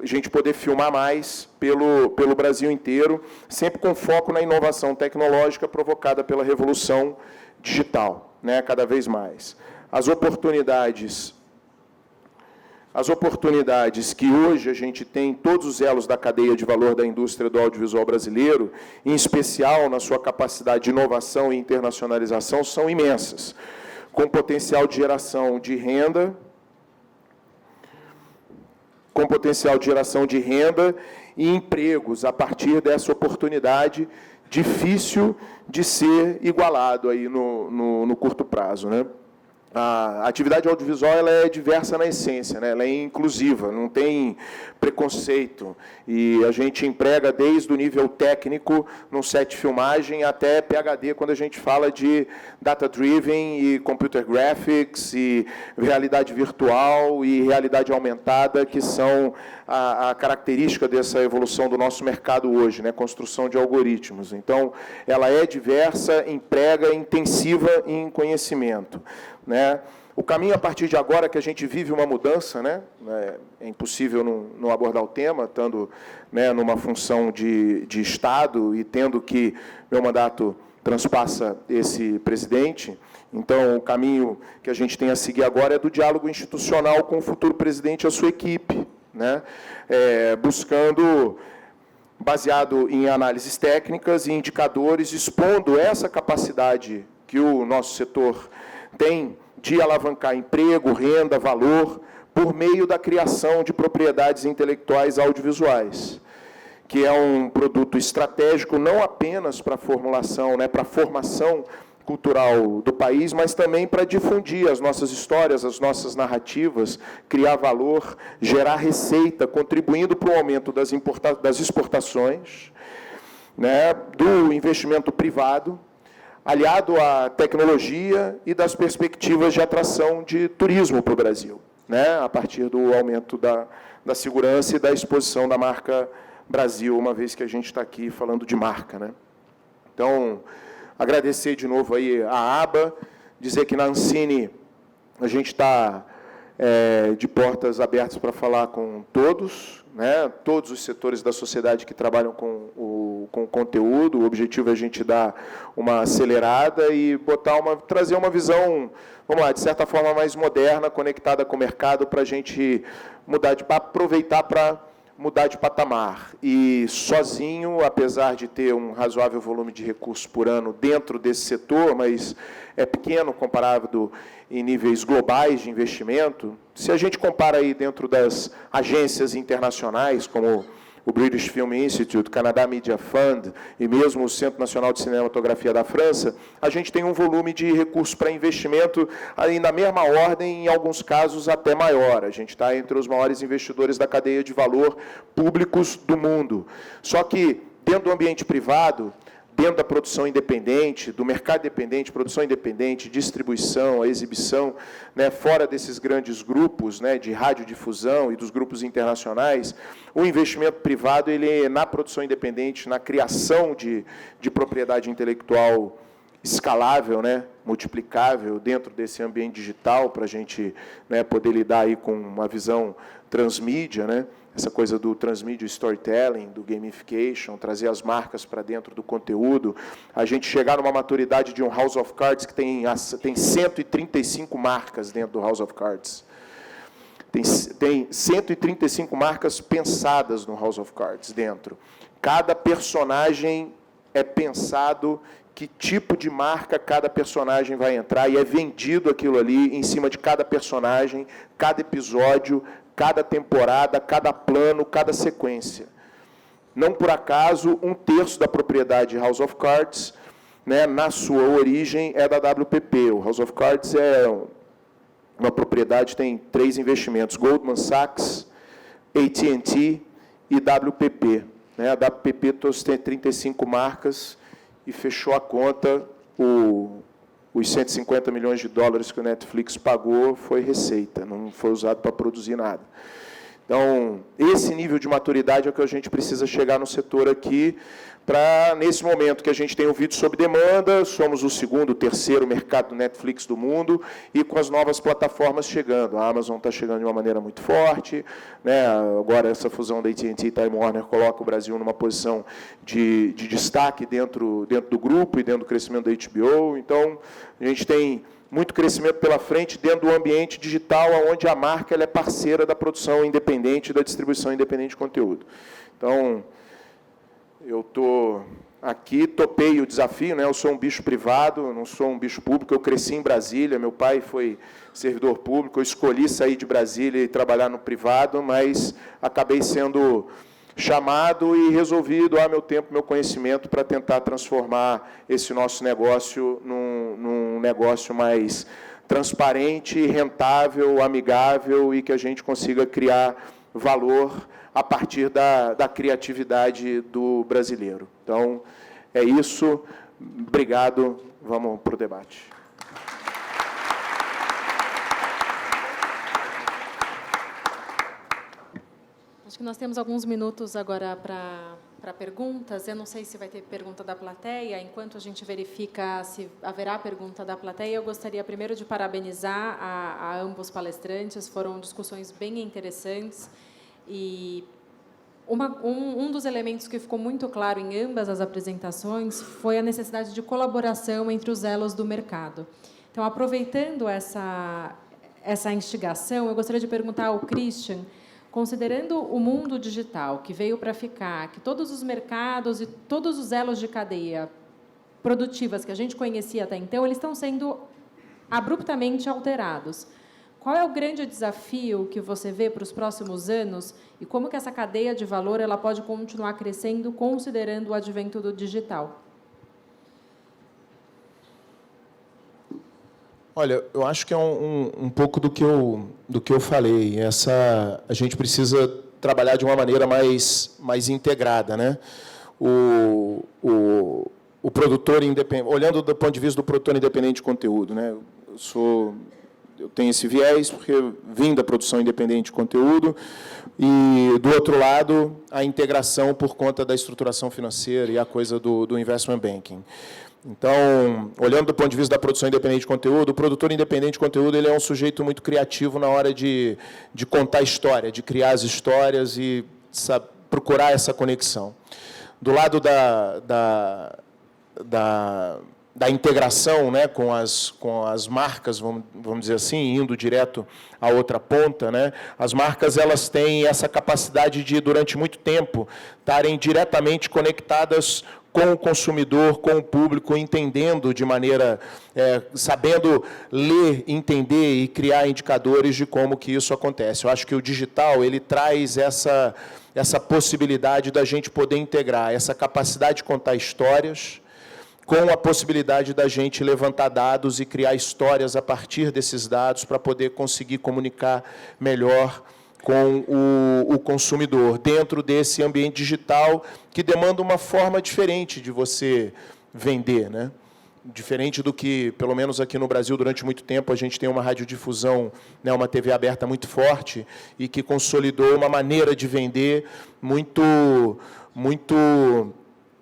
Speaker 4: a gente poder filmar mais pelo Brasil inteiro, sempre com foco na inovação tecnológica provocada pela revolução digital, né, cada vez mais. As oportunidades que hoje a gente tem em todos os elos da cadeia de valor da indústria do audiovisual brasileiro, em especial na sua capacidade de inovação e internacionalização, são imensas, com potencial de geração de renda, e empregos a partir dessa oportunidade difícil de ser igualado aí no curto prazo, né? A atividade audiovisual ela é diversa na essência, né? Ela é inclusiva, não tem preconceito. E a gente emprega desde o nível técnico, no set de filmagem, até PhD, quando a gente fala de data-driven e computer graphics, e realidade virtual e realidade aumentada, que são a característica dessa evolução do nosso mercado hoje, né? Construção de algoritmos. Então, ela é diversa, emprega, intensiva em conhecimento, né? O caminho, a partir de agora, que a gente vive uma mudança, né? É impossível não abordar o tema, estando, né, numa função de Estado e tendo que meu mandato transpassa esse presidente. Então, o caminho que a gente tem a seguir agora é do diálogo institucional com o futuro presidente e a sua equipe, né? Buscando, baseado em análises técnicas e indicadores, expondo essa capacidade que o nosso setor tem de alavancar emprego, renda, valor, por meio da criação de propriedades intelectuais audiovisuais, que é um produto estratégico não apenas para a formulação, né, para a formação cultural do país, mas também para difundir as nossas histórias, as nossas narrativas, criar valor, gerar receita, contribuindo para o aumento das exportações, né, do investimento privado, aliado à tecnologia e das perspectivas de atração de turismo para o Brasil, né, a partir do aumento da segurança e da exposição da marca Brasil, uma vez que a gente está aqui falando de marca, né. Então, agradecer de novo aí a ABA, dizer que na Ancine a gente está de portas abertas para falar com todos, né, todos os setores da sociedade que trabalham com o conteúdo. O objetivo é a gente dar uma acelerada e trazer uma visão, vamos lá, de certa forma mais moderna, conectada com o mercado, para a gente aproveitar para mudar de patamar. E sozinho, apesar de ter um razoável volume de recursos por ano dentro desse setor, mas é pequeno comparado em níveis globais de investimento, se a gente compara aí dentro das agências internacionais, como o British Film Institute, Canada Media Fund e mesmo o Centro Nacional de Cinematografia da França, a gente tem um volume de recursos para investimento aí na mesma ordem, em alguns casos até maior. A gente está entre os maiores investidores da cadeia de valor públicos do mundo. Só que, dentro do ambiente privado, dentro da produção independente, do mercado independente, produção independente, distribuição, a exibição, né, fora desses grandes grupos, né, de radiodifusão e dos grupos internacionais, o investimento privado, ele na produção independente, na criação de propriedade intelectual escalável, né, multiplicável dentro desse ambiente digital, para a gente, né, poder lidar aí com uma visão transmídia, né, essa coisa do transmídia storytelling, do gamification, trazer as marcas para dentro do conteúdo, a gente chegar numa maturidade de um House of Cards que tem 135 marcas dentro do House of Cards. Tem 135 marcas pensadas no House of Cards dentro. Cada personagem é pensado que tipo de marca cada personagem vai entrar e é vendido aquilo ali em cima de cada personagem, cada episódio, cada temporada, cada plano, cada sequência. Não por acaso, 1/3 da propriedade House of Cards, né, na sua origem, é da WPP. O House of Cards é uma propriedade, tem 3 investimentos, Goldman Sachs, AT&T e WPP. Né, a WPP tem 35 marcas e fechou a conta, os 150 milhões de dólares que o Netflix pagou foi receita, não foi usado para produzir nada. Então, esse nível de maturidade é o que a gente precisa chegar no setor aqui, para, nesse momento que a gente tem ouvido sob demanda, somos o segundo, terceiro mercado do Netflix do mundo, e com as novas plataformas chegando. A Amazon está chegando de uma maneira muito forte, né? Agora essa fusão da AT&T e Time Warner coloca o Brasil numa posição de destaque dentro do grupo e dentro do crescimento da HBO. Então, a gente tem muito crescimento pela frente dentro do ambiente digital, onde a marca ela é parceira da produção independente e da distribuição independente de conteúdo. Então, eu estou aqui, topei o desafio, né? Eu sou um bicho privado, não sou um bicho público, eu cresci em Brasília, meu pai foi servidor público, eu escolhi sair de Brasília e trabalhar no privado, mas acabei sendo chamado e resolvi doar meu tempo, meu conhecimento para tentar transformar esse nosso negócio num negócio mais transparente, rentável, amigável e que a gente consiga criar valor a partir da criatividade do brasileiro. Então, é isso. Obrigado. Vamos para o debate.
Speaker 2: Acho que nós temos alguns minutos agora para perguntas. Eu não sei se vai ter pergunta da plateia. Enquanto a gente verifica se haverá pergunta da plateia, eu gostaria primeiro de parabenizar a ambos palestrantes. Foram discussões bem interessantes. E um dos elementos que ficou muito claro em ambas as apresentações foi a necessidade de colaboração entre os elos do mercado. Então, aproveitando essa instigação, eu gostaria de perguntar ao Christian, considerando o mundo digital que veio para ficar, que todos os mercados e todos os elos de cadeia produtivas que a gente conhecia até então, eles estão sendo abruptamente alterados. Qual é o grande desafio que você vê para os próximos anos e como que essa cadeia de valor ela pode continuar crescendo considerando o advento do digital?
Speaker 4: Olha, eu acho que é um pouco do que eu falei. A gente precisa trabalhar de uma maneira mais integrada, né? O produtor independente, olhando do ponto de vista do produtor independente de conteúdo, né? Eu tenho esse viés porque vim da produção independente de conteúdo e, do outro lado, a integração por conta da estruturação financeira e a coisa do investment banking. Então, olhando do ponto de vista da produção independente de conteúdo, o produtor independente de conteúdo ele é um sujeito muito criativo na hora de contar história, de criar as histórias e procurar essa conexão. Do lado da integração, né, com as marcas, vamos dizer assim, indo direto à outra ponta, né, as marcas elas têm essa capacidade de, durante muito tempo, estarem diretamente conectadas com o consumidor, com o público, entendendo de maneira, sabendo ler, entender e criar indicadores de como que isso acontece. Eu acho que o digital ele traz essa possibilidade da gente poder integrar essa capacidade de contar histórias com a possibilidade da gente levantar dados e criar histórias a partir desses dados para poder conseguir comunicar melhor com o consumidor, dentro desse ambiente digital que demanda uma forma diferente de você vender, né? Diferente do que, pelo menos aqui no Brasil, durante muito tempo, a gente tem uma radiodifusão, né, uma TV aberta muito forte e que consolidou uma maneira de vender muito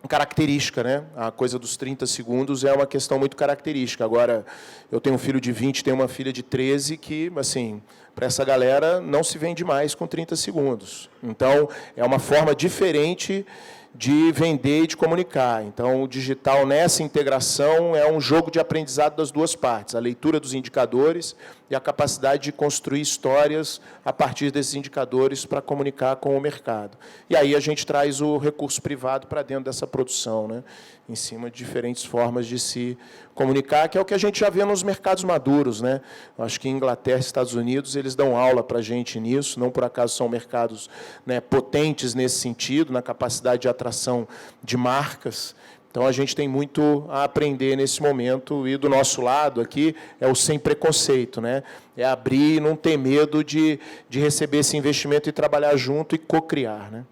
Speaker 4: característica, né? A coisa dos 30 segundos é uma questão muito característica. Agora, eu tenho um filho de 20, tenho uma filha de 13, que, assim, para essa galera não se vende mais com 30 segundos. Então, é uma forma diferente de vender e de comunicar. Então, o digital, nessa integração, é um jogo de aprendizado das duas partes, a leitura dos indicadores e a capacidade de construir histórias a partir desses indicadores para comunicar com o mercado. E aí a gente traz o recurso privado para dentro dessa produção, né? Em cima de diferentes formas de se comunicar, que é o que a gente já vê nos mercados maduros, né? Eu acho que Inglaterra e Estados Unidos eles dão aula para a gente nisso, não por acaso são mercados, né, potentes nesse sentido, na capacidade de atração de marcas. Então, a gente tem muito a aprender nesse momento, e do nosso lado aqui é o sem preconceito, né? É abrir e não ter medo de receber esse investimento e trabalhar junto e co-criar, né?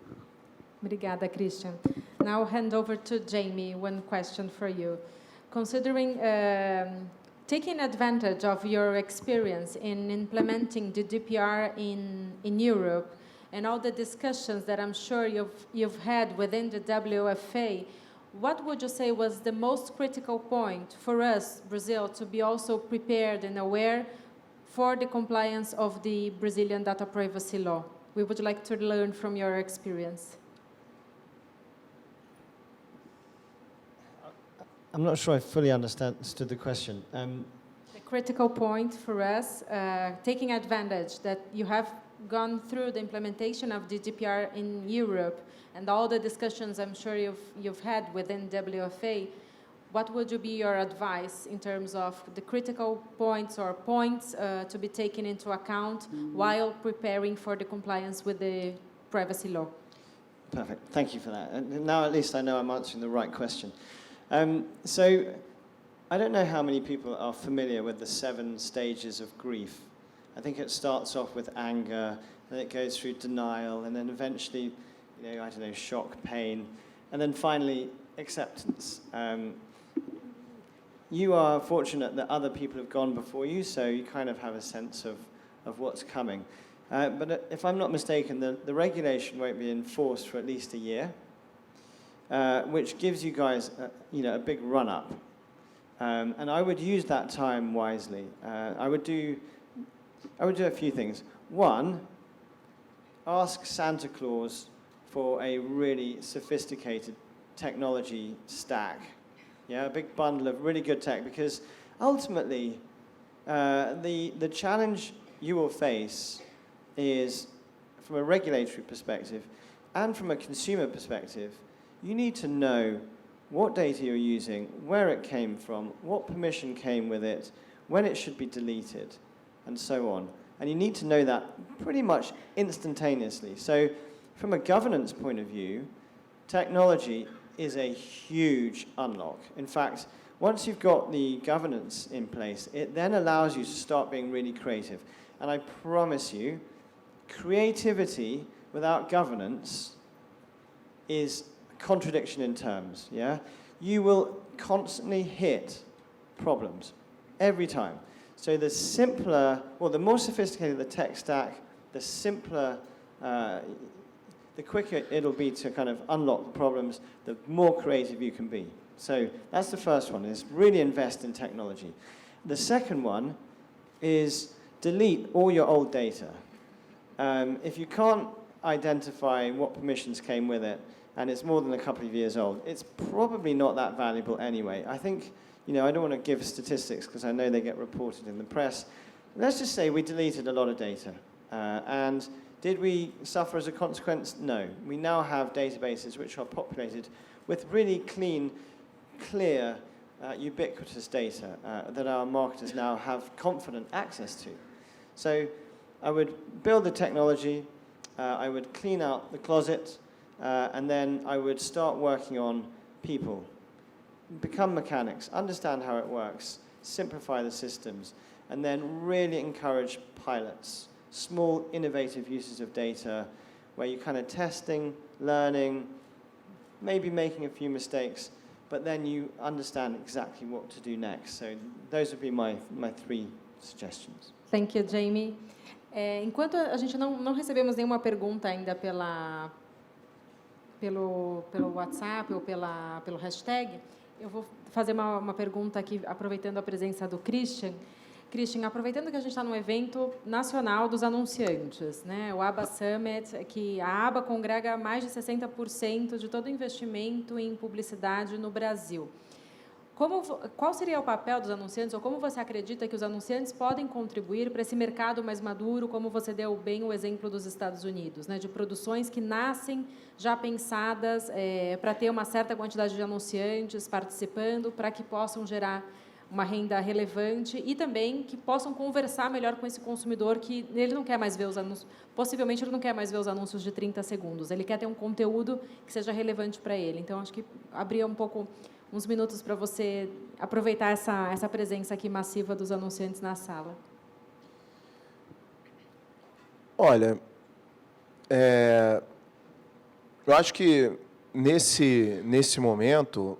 Speaker 2: Obrigada, Christian. Now, hand over to Jamie. One question for you. Considering taking advantage of your experience in implementing the GDPR in Europe and all the discussions that I'm sure you've had within the WFA, what would you say was the most critical point for us, Brazil, to be also prepared and aware for the compliance of the Brazilian data privacy law? We would like to learn from your experience.
Speaker 3: I'm not sure I fully understood the question.
Speaker 2: The critical point for us, taking advantage that you have gone through the implementation of GDPR in Europe and all the discussions I'm sure you've had within WFA, what would you be your advice in terms of the critical points or points to be taken into account while preparing for the compliance with the privacy law?
Speaker 3: Perfect. Thank you for that. And now at least I know I'm answering the right question. So I don't know how many people are familiar with the 7 stages of grief. I think it starts off with anger, then it goes through denial, and then eventually, I don't know, shock, pain, and then finally acceptance. You are fortunate that other people have gone before you, so you kind of have a sense of what's coming. But if I'm not mistaken, the regulation won't be enforced for at least a year, which gives you guys a big run-up. And I would use that time wisely. I would do a few things. One, ask Santa Claus for a really sophisticated technology stack. Yeah, a big bundle of really good tech, because ultimately the challenge you will face is, from a regulatory perspective and from a consumer perspective, you need to know what data you're using, where it came from, what permission came with it, when it should be deleted, and so on. And you need to know that pretty much instantaneously. So from a governance point of view, technology is a huge unlock. In fact, once you've got the governance in place, it then allows you to start being really creative. And I promise you, creativity without governance is a contradiction in terms, yeah? You will constantly hit problems every time. So the simpler, well, the more sophisticated the tech stack, the simpler, the quicker it'll be to kind of unlock the problems, the more creative you can be. So that's the first one, is really invest in technology. The second one is delete all your old data. If you can't identify what permissions came with it, and it's more than a couple of years old, it's probably not that valuable anyway. I think, I don't want to give statistics because I know they get reported in the press. Let's just say we deleted a lot of data. And did we suffer as a consequence? No. We now have databases which are populated with really clean, clear, ubiquitous data that our marketers now have confident access to. So I would build the technology, I would clean out the closet, and then I would start working on people. Become mechanics, understand how it works, simplify the systems, and then really encourage pilots, small, innovative uses of data, where you're kind of testing, learning, maybe making a few mistakes, but then you understand exactly what to do next. So those would be my three suggestions.
Speaker 2: Thank you, Jamie. Enquanto a gente não recebemos nenhuma pergunta ainda pelo WhatsApp ou pelo hashtag, eu vou fazer uma pergunta aqui, aproveitando a presença do Christian. Christian, aproveitando que a gente está no evento nacional dos anunciantes, né? O ABA Summit, que a ABA congrega mais de 60% de todo o investimento em publicidade no Brasil. Qual seria o papel dos anunciantes, ou como você acredita que os anunciantes podem contribuir para esse mercado mais maduro, como você deu bem o exemplo dos Estados Unidos, né, de produções que nascem já pensadas para ter uma certa quantidade de anunciantes participando, para que possam gerar uma renda relevante e também que possam conversar melhor com esse consumidor que ele não quer mais ver os anúncios, possivelmente ele não quer mais ver os anúncios de 30 segundos, ele quer ter um conteúdo que seja relevante para ele. Então, acho que abria um pouco uns minutos para você aproveitar essa presença aqui massiva dos anunciantes na sala.
Speaker 4: Olha, eu acho que nesse momento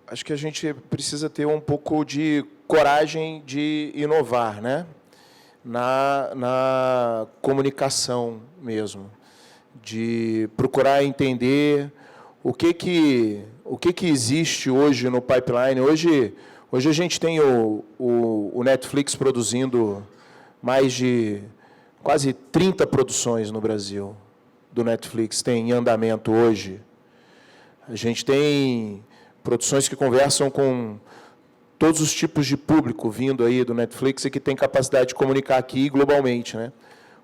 Speaker 4: acho que a gente precisa ter um pouco de coragem de inovar, né? Na comunicação mesmo, de procurar entender o que existe hoje no pipeline. Hoje a gente tem o Netflix produzindo mais de quase 30 produções no Brasil do Netflix, tem em andamento hoje. A gente tem produções que conversam com todos os tipos de público vindo aí do Netflix e que tem capacidade de comunicar aqui globalmente, né?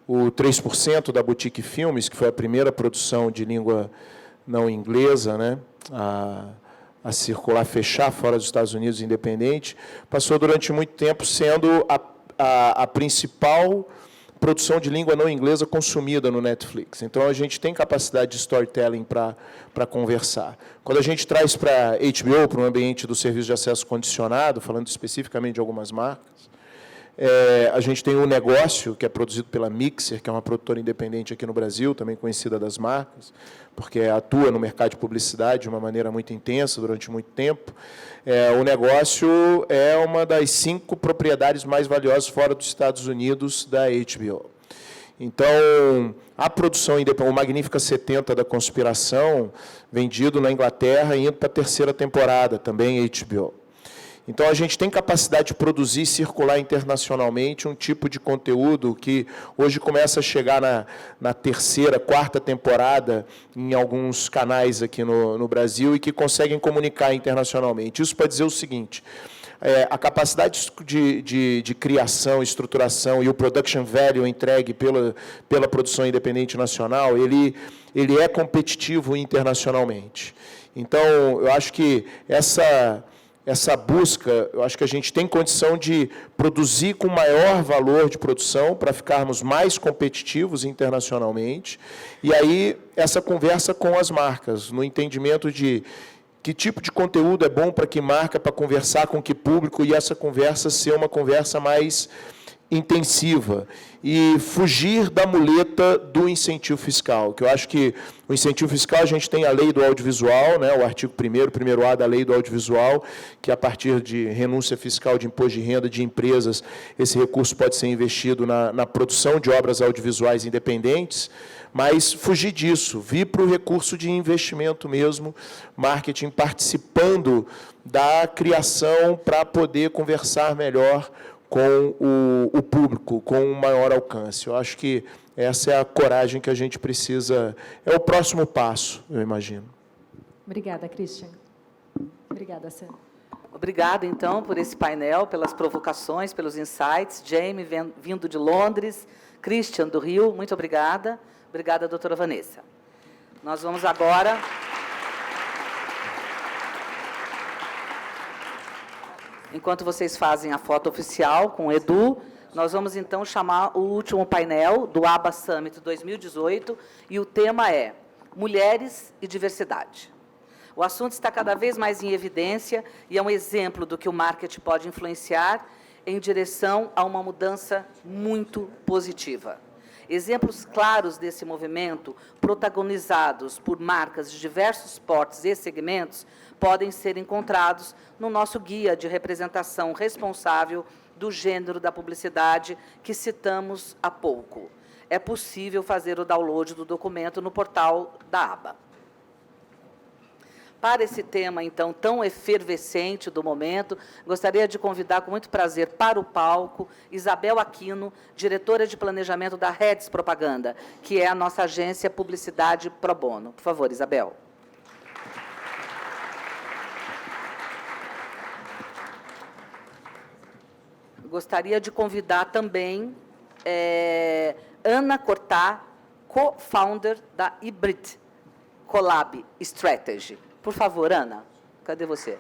Speaker 4: O 3% da Boutique Filmes, que foi a primeira produção de língua não inglesa, né, a circular, fechar fora dos Estados Unidos independente, passou durante muito tempo sendo a principal produção de língua não inglesa consumida no Netflix. Então, a gente tem capacidade de storytelling para conversar. Quando a gente traz para a HBO, para um ambiente do serviço de acesso condicionado, falando especificamente de algumas marcas, a gente tem um negócio que é produzido pela Mixer, que é uma produtora independente aqui no Brasil, também conhecida das marcas, porque atua no mercado de publicidade de uma maneira muito intensa durante muito tempo. O negócio é uma das 5 propriedades mais valiosas fora dos Estados Unidos da HBO. Então, a produção independente, o Magnífica 70 da Conspiração, vendido na Inglaterra e indo para a 3ª temporada, também HBO. Então, a gente tem capacidade de produzir e circular internacionalmente um tipo de conteúdo que hoje começa a chegar na 3ª, 4ª temporada em alguns canais aqui no Brasil e que conseguem comunicar internacionalmente. Isso para dizer o seguinte, a capacidade de criação, estruturação e o production value entregue pela produção independente nacional, ele é competitivo internacionalmente. Então, eu acho que essa busca, eu acho que a gente tem condição de produzir com maior valor de produção para ficarmos mais competitivos internacionalmente. E aí, essa conversa com as marcas, no entendimento de que tipo de conteúdo é bom para que marca, para conversar com que público, e essa conversa ser uma conversa mais intensiva, e fugir da muleta do incentivo fiscal, que eu acho que o incentivo fiscal, a gente tem a lei do audiovisual, né, o artigo 1º, 1º A da lei do audiovisual, que a partir de renúncia fiscal de imposto de renda de empresas, esse recurso pode ser investido na produção de obras audiovisuais independentes, mas fugir disso, vir para o recurso de investimento mesmo, marketing, participando da criação para poder conversar melhor com o público, com um maior alcance. Eu acho que essa é a coragem que a gente precisa, é o próximo passo, eu imagino.
Speaker 2: Obrigada, Christian. Obrigada, Sam.
Speaker 1: Obrigada, então, por esse painel, pelas provocações, pelos insights. Jamie, vindo de Londres, Christian, do Rio, muito obrigada. Obrigada, doutora Vanessa. Nós vamos agora... Enquanto vocês fazem a foto oficial com o Edu, nós vamos, então, chamar o último painel do ABA Summit 2018, e o tema é Mulheres e Diversidade. O assunto está cada vez mais em evidência e é um exemplo do que o marketing pode influenciar em direção a uma mudança muito positiva. Exemplos claros desse movimento, protagonizados por marcas de diversos portes e segmentos, podem ser encontrados no nosso guia de representação responsável do gênero da publicidade, que citamos há pouco. É possível fazer o download do documento no portal da ABA. Para esse tema, então, tão efervescente do momento, gostaria de convidar com muito prazer para o palco Isabel Aquino, diretora de planejamento da Reds Propaganda, que é a nossa agência Publicidade Pro Bono. Por favor, Isabel. Gostaria de convidar também Ana Cortá, co-founder da Hybrid Collab Strategy. Por favor, Ana, cadê você?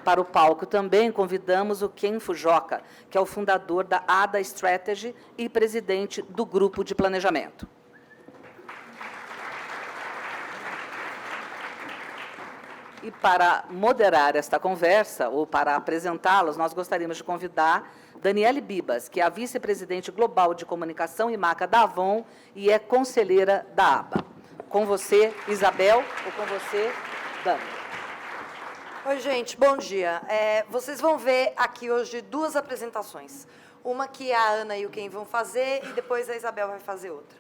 Speaker 1: Para o palco também convidamos o Ken Fujioka, que é o fundador da ADA Strategy e presidente do grupo de planejamento. E para moderar esta conversa, ou para apresentá-los, nós gostaríamos de convidar Daniele Bibas, que é a vice-presidente global de comunicação e marca da Avon e é conselheira da ABA. Com você, Isabel, ou com você, Dani.
Speaker 5: Oi, gente, bom dia. Vocês vão ver aqui hoje duas apresentações. Uma que a Ana e o Ken vão fazer e depois a Isabel vai fazer outra.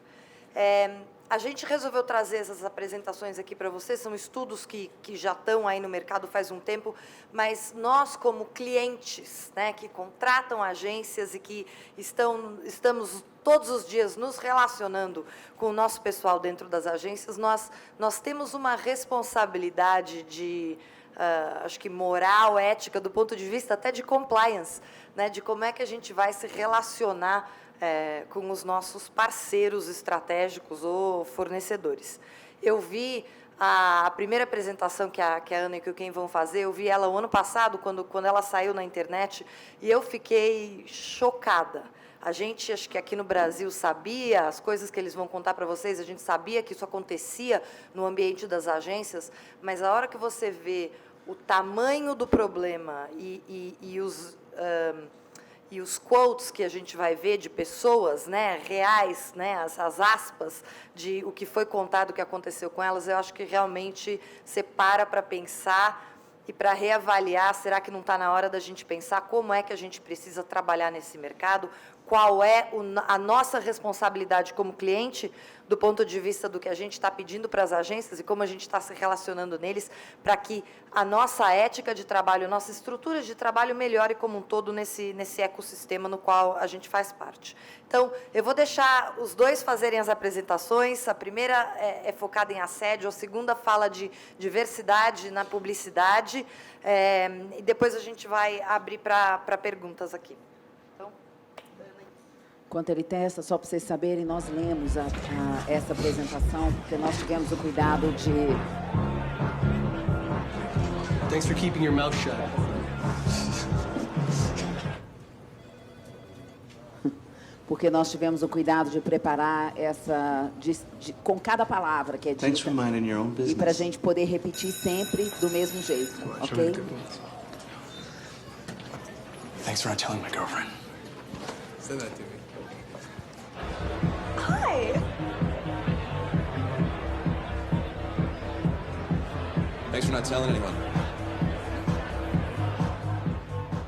Speaker 5: A gente resolveu trazer essas apresentações aqui para vocês, são estudos que já estão aí no mercado faz um tempo, mas nós, como clientes, né, que contratam agências e que estamos todos os dias nos relacionando com o nosso pessoal dentro das agências, nós temos uma responsabilidade de, acho que moral, ética, do ponto de vista até de compliance, né, de como é que a gente vai se relacionar com os nossos parceiros estratégicos ou fornecedores. Eu vi a primeira apresentação que a Ana e que o Ken vão fazer, eu vi ela o ano passado, quando ela saiu na internet, e eu fiquei chocada. A gente, acho que aqui no Brasil, sabia as coisas que eles vão contar para vocês, a gente sabia que isso acontecia no ambiente das agências, mas a hora que você vê o tamanho do problema e os quotes que a gente vai ver de pessoas, né, reais, né, as aspas de o que foi contado, o que aconteceu com elas, eu acho que realmente você para pensar e para reavaliar, será que não está na hora da gente pensar como é que a gente precisa trabalhar nesse mercado, qual é a nossa responsabilidade como cliente, do ponto de vista do que a gente está pedindo para as agências e como a gente está se relacionando neles, para que a nossa ética de trabalho, a nossa estrutura de trabalho melhore como um todo nesse ecossistema no qual a gente faz parte. Então, eu vou deixar os dois fazerem as apresentações. A primeira é focada em assédio, a segunda fala de diversidade na publicidade, e depois a gente vai abrir para perguntas aqui.
Speaker 6: Enquanto ele testa, só para vocês saberem, nós lemos essa apresentação, porque nós tivemos o cuidado de...
Speaker 7: Thanks for keeping your mouth shut.
Speaker 6: porque nós tivemos o cuidado de preparar essa, com cada palavra que é dita.
Speaker 7: Thanks for minding your own
Speaker 6: E para a
Speaker 7: business.
Speaker 6: gente poder repetir sempre do mesmo jeito, ok?
Speaker 7: Thanks for not telling my girlfriend.
Speaker 8: Say that to me. Thanks for not telling anyone.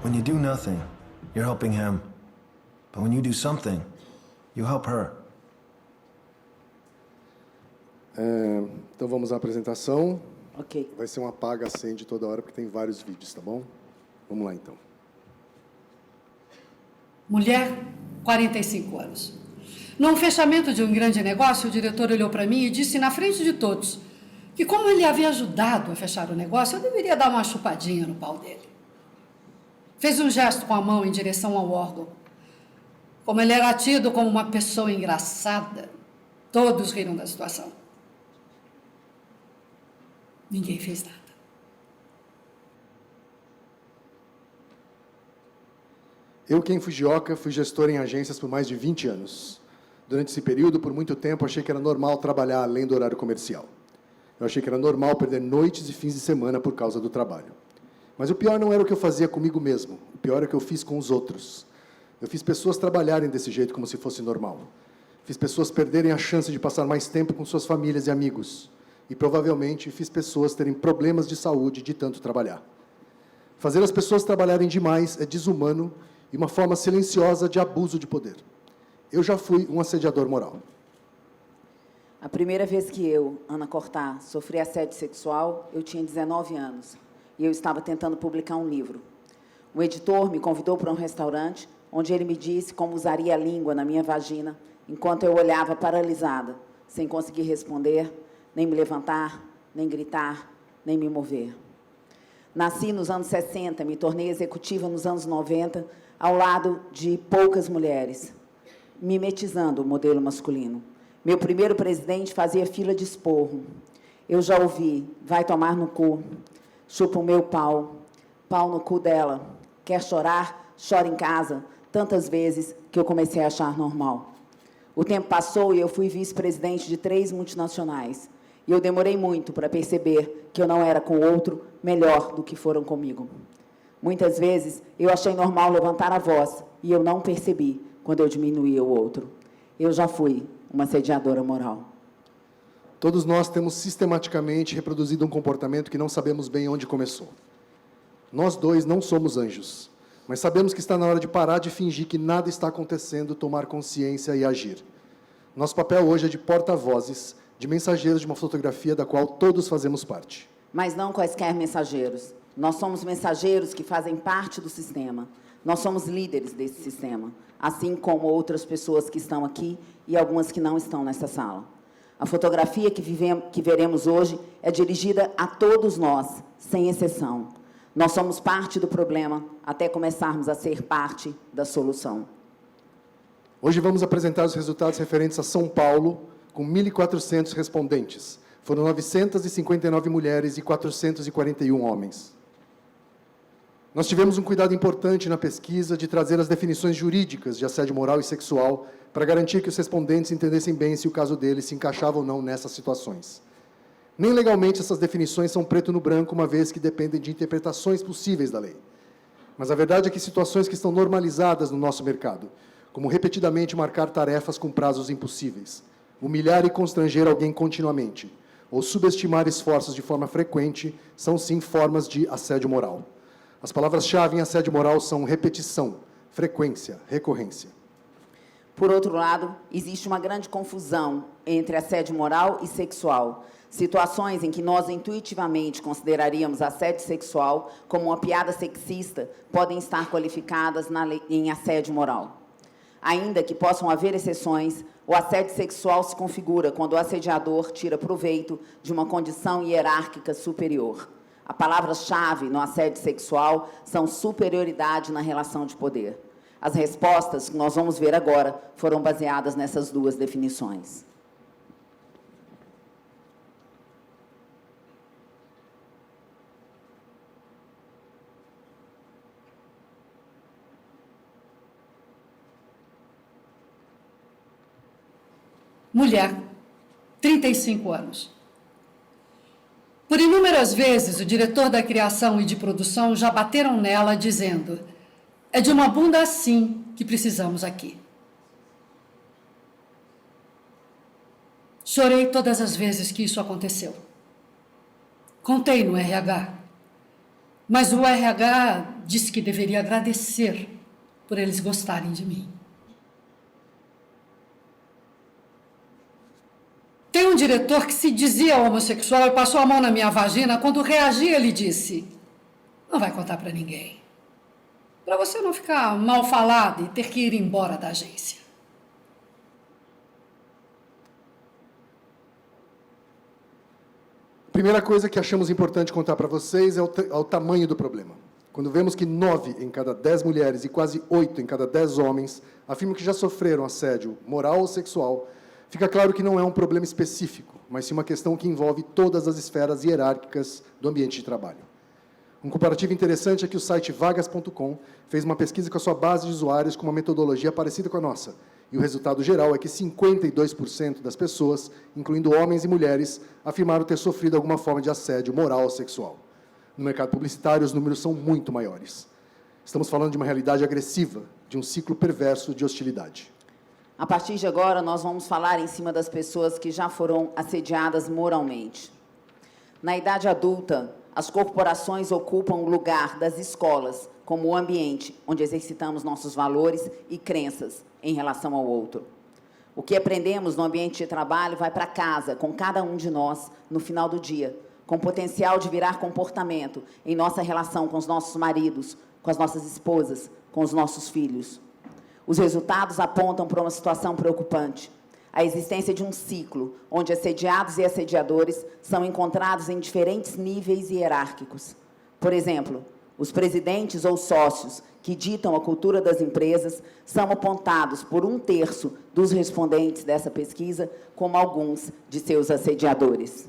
Speaker 9: When you do nothing, you're helping him. But when you do something, you help her.
Speaker 10: Então vamos à apresentação.
Speaker 6: Ok.
Speaker 10: Vai ser um apaga-acende toda hora, porque tem vários vídeos, tá bom? Vamos lá, então.
Speaker 11: Mulher, 45 anos. Num fechamento de um grande negócio, o diretor olhou para mim e disse na frente de todos que, como ele havia ajudado a fechar o negócio, eu deveria dar uma chupadinha no pau dele. Fez um gesto com a mão em direção ao órgão. Como ele era tido como uma pessoa engraçada, todos riram da situação. Ninguém fez nada.
Speaker 10: Eu, Ken Fujioka, fui gestor em agências por mais de 20 anos. Durante esse período, por muito tempo, achei que era normal trabalhar além do horário comercial. Eu achei que era normal perder noites e fins de semana por causa do trabalho. Mas o pior não era o que eu fazia comigo mesmo. O pior é o que eu fiz com os outros. Eu fiz pessoas trabalharem desse jeito como se fosse normal. Fiz pessoas perderem a chance de passar mais tempo com suas famílias e amigos. E, provavelmente, fiz pessoas terem problemas de saúde de tanto trabalhar. Fazer as pessoas trabalharem demais é desumano e uma forma silenciosa de abuso de poder. Eu já fui um assediador moral.
Speaker 6: A primeira vez que eu, Ana Cortá, sofri assédio sexual, eu tinha 19 anos. E eu estava tentando publicar um livro. O editor me convidou para um restaurante, onde ele me disse como usaria a língua na minha vagina, enquanto eu olhava paralisada, sem conseguir responder, nem me levantar, nem gritar, nem me mover. Nasci nos anos 60, me tornei executiva nos anos 90, ao lado de poucas mulheres, mimetizando o modelo masculino. Meu primeiro presidente fazia fila de esporro. Eu já ouvi, vai tomar no cu, chupa o meu pau, pau no cu dela, quer chorar, chora em casa, tantas vezes que eu comecei a achar normal. O tempo passou e eu fui vice-presidente de 3 multinacionais. E eu demorei muito para perceber que eu não era com o outro melhor do que foram comigo. Muitas vezes eu achei normal levantar a voz e eu não percebi quando eu diminuía o outro. Eu já fui uma assediadora moral.
Speaker 10: Todos nós temos sistematicamente reproduzido um comportamento que não sabemos bem onde começou. Nós dois não somos anjos, mas sabemos que está na hora de parar de fingir que nada está acontecendo, tomar consciência e agir. Nosso papel hoje é de porta-vozes, de mensageiros de uma fotografia da qual todos fazemos parte.
Speaker 6: Mas não quaisquer mensageiros. Nós somos mensageiros que fazem parte do sistema. Nós somos líderes desse sistema, assim como outras pessoas que estão aqui e algumas que não estão nessa sala. A fotografia que veremos hoje é dirigida a todos nós, sem exceção. Nós somos parte do problema até começarmos a ser parte da solução.
Speaker 10: Hoje vamos apresentar os resultados referentes a São Paulo, com 1.400 respondentes. Foram 959 mulheres e 441 homens. Nós tivemos um cuidado importante na pesquisa de trazer as definições jurídicas de assédio moral e sexual para garantir que os respondentes entendessem bem se o caso deles se encaixava ou não nessas situações. Nem legalmente essas definições são preto no branco, uma vez que dependem de interpretações possíveis da lei. Mas a verdade é que situações que estão normalizadas no nosso mercado, como repetidamente marcar tarefas com prazos impossíveis, humilhar e constranger alguém continuamente, ou subestimar esforços de forma frequente, são sim formas de assédio moral. As palavras-chave em assédio moral são repetição, frequência, recorrência.
Speaker 6: Por outro lado, existe uma grande confusão entre assédio moral e sexual. Situações em que nós intuitivamente consideraríamos assédio sexual como uma piada sexista podem estar qualificadas na lei, em assédio moral. Ainda que possam haver exceções, o assédio sexual se configura quando o assediador tira proveito de uma condição hierárquica superior. A palavra-chave no assédio sexual são superioridade na relação de poder. As respostas que nós vamos ver agora foram baseadas nessas duas definições.
Speaker 11: mulher, 35 anos. Por inúmeras vezes, o diretor da criação e de produção já bateram nela dizendo: é de uma bunda assim que precisamos aqui. Chorei todas as vezes que isso aconteceu. Contei no RH, mas o RH disse que deveria agradecer por eles gostarem de mim. Tem um diretor que se dizia homossexual e passou a mão na minha vagina. Quando reagi, ele disse: não vai contar para ninguém, para você não ficar mal falado e ter que ir embora da agência.
Speaker 10: A primeira coisa que achamos importante contar para vocês é o tamanho do problema. Quando vemos que 9 em cada 10 mulheres e quase 8 em cada 10 homens afirmam que já sofreram assédio moral ou sexual, fica claro que não é um problema específico, mas sim uma questão que envolve todas as esferas hierárquicas do ambiente de trabalho. Um comparativo interessante é que o site vagas.com fez uma pesquisa com a sua base de usuários com uma metodologia parecida com a nossa, e o resultado geral é que 52% das pessoas, incluindo homens e mulheres, afirmaram ter sofrido alguma forma de assédio moral ou sexual. No mercado publicitário, os números são muito maiores. Estamos falando de uma realidade agressiva, de um ciclo perverso de hostilidade.
Speaker 6: A partir de agora, nós vamos falar em cima das pessoas que já foram assediadas moralmente. Na idade adulta, as corporações ocupam o lugar das escolas como o ambiente onde exercitamos nossos valores e crenças em relação ao outro. O que aprendemos no ambiente de trabalho vai para casa, com cada um de nós, no final do dia, com potencial de virar comportamento em nossa relação com os nossos maridos, com as nossas esposas, com os nossos filhos. Os resultados apontam para uma situação preocupante. A existência de um ciclo onde assediados e assediadores são encontrados em diferentes níveis hierárquicos. Por exemplo, os presidentes ou sócios que ditam a cultura das empresas são apontados por 1/3 dos respondentes dessa pesquisa como alguns de seus assediadores.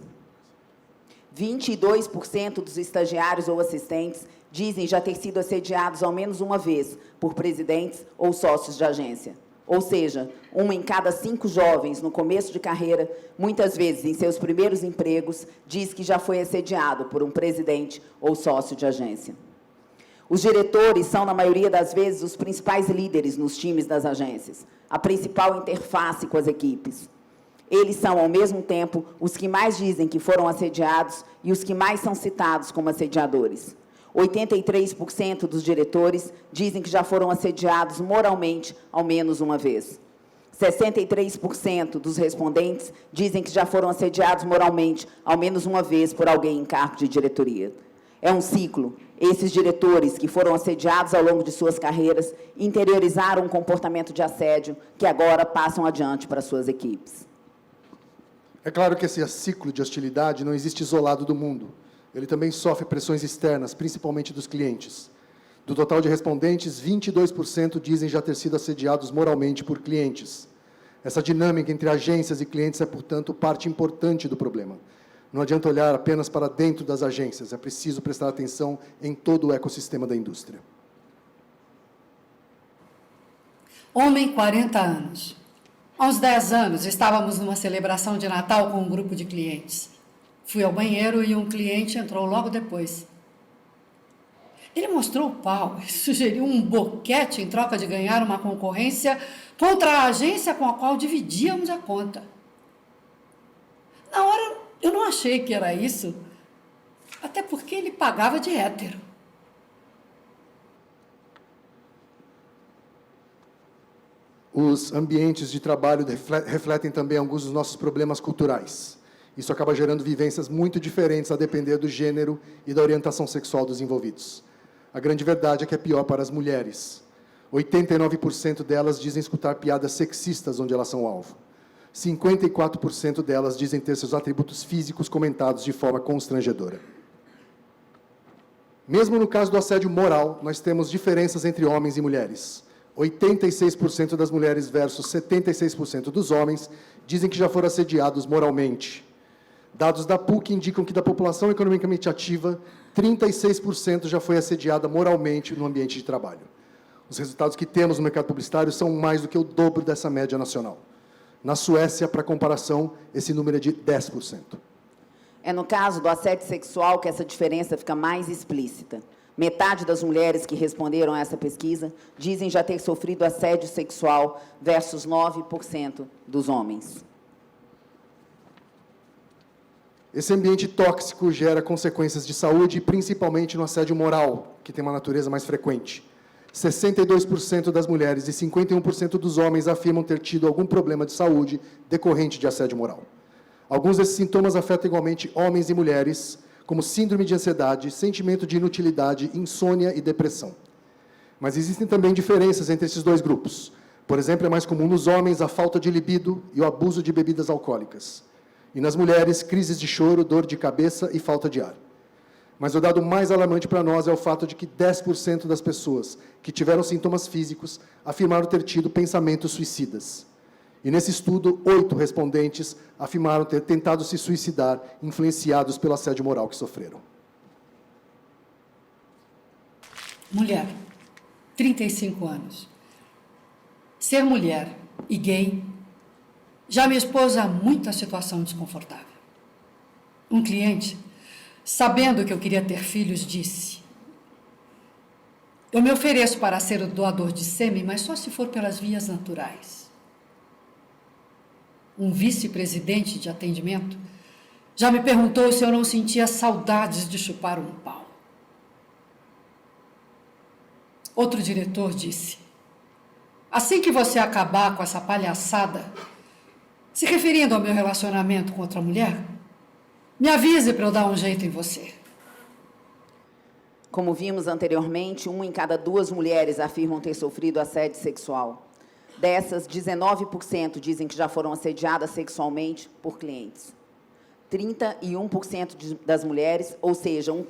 Speaker 6: 22% dos estagiários ou assistentes dizem já ter sido assediados ao menos uma vez por presidentes ou sócios de agência. Ou seja, 1 em cada 5 jovens no começo de carreira, muitas vezes em seus primeiros empregos, diz que já foi assediado por um presidente ou sócio de agência. Os diretores são, na maioria das vezes, os principais líderes nos times das agências, a principal interface com as equipes. Eles são, ao mesmo tempo, os que mais dizem que foram assediados e os que mais são citados como assediadores. 83% dos diretores dizem que já foram assediados moralmente ao menos uma vez. 63% dos respondentes dizem que já foram assediados moralmente ao menos uma vez por alguém em cargo de diretoria. É um ciclo. Esses diretores que foram assediados ao longo de suas carreiras interiorizaram um comportamento de assédio que agora passam adiante para suas equipes.
Speaker 10: É claro que esse ciclo de hostilidade não existe isolado do mundo. Ele também sofre pressões externas, principalmente dos clientes. Do total de respondentes, 22% dizem já ter sido assediados moralmente por clientes. Essa dinâmica entre agências e clientes é, portanto, parte importante do problema. Não adianta olhar apenas para dentro das agências, é preciso prestar atenção em todo o ecossistema da indústria.
Speaker 11: Homem, 40 anos. Há uns 10 anos, estávamos numa celebração de Natal com um grupo de clientes. Fui ao banheiro e um cliente entrou logo depois. Ele mostrou o pau e sugeriu um boquete em troca de ganhar uma concorrência contra a agência com a qual dividíamos a conta. Na hora, eu não achei que era isso, até porque ele pagava de hétero.
Speaker 10: Os ambientes de trabalho refletem também alguns dos nossos problemas culturais. Isso acaba gerando vivências muito diferentes a depender do gênero e da orientação sexual dos envolvidos. A grande verdade é que é pior para as mulheres. 89% delas dizem escutar piadas sexistas onde elas são alvo. 54% delas dizem ter seus atributos físicos comentados de forma constrangedora. Mesmo no caso do assédio moral, nós temos diferenças entre homens e mulheres. 86% das mulheres versus 76% dos homens dizem que já foram assediados moralmente. Dados da PUC indicam que da população economicamente ativa, 36% já foi assediada moralmente no ambiente de trabalho. Os resultados que temos no mercado publicitário são mais do que o dobro dessa média nacional. Na Suécia, para comparação, esse número é de 10%.
Speaker 6: É no caso do assédio sexual que essa diferença fica mais explícita. Metade das mulheres que responderam a essa pesquisa dizem já ter sofrido assédio sexual versus 9% dos homens.
Speaker 10: Esse ambiente tóxico gera consequências de saúde, principalmente no assédio moral, que tem uma natureza mais frequente. 62% das mulheres e 51% dos homens afirmam ter tido algum problema de saúde decorrente de assédio moral. Alguns desses sintomas afetam igualmente homens e mulheres, como síndrome de ansiedade, sentimento de inutilidade, insônia e depressão. Mas existem também diferenças entre esses dois grupos. Por exemplo, é mais comum nos homens a falta de libido e o abuso de bebidas alcoólicas. E nas mulheres, crises de choro, dor de cabeça e falta de ar. Mas o dado mais alarmante para nós é o fato de que 10% das pessoas que tiveram sintomas físicos afirmaram ter tido pensamentos suicidas. E nesse estudo, 8 respondentes afirmaram ter tentado se suicidar, influenciados pelo assédio moral que sofreram.
Speaker 11: Mulher, 35 anos. Ser mulher e gay já me expôs a muita situação desconfortável. Um cliente, sabendo que eu queria ter filhos, disse: eu me ofereço para ser o doador de sêmen, mas só se for pelas vias naturais. Um vice-presidente de atendimento já me perguntou se eu não sentia saudades de chupar um pau. Outro diretor disse: assim que você acabar com essa palhaçada, se referindo ao meu relacionamento com outra mulher, me avise para eu dar um jeito em você.
Speaker 6: Como vimos anteriormente, 1 em cada 2 mulheres afirmam ter sofrido assédio sexual. Dessas, 19% dizem que já foram assediadas sexualmente por clientes. 31% das mulheres, ou seja, um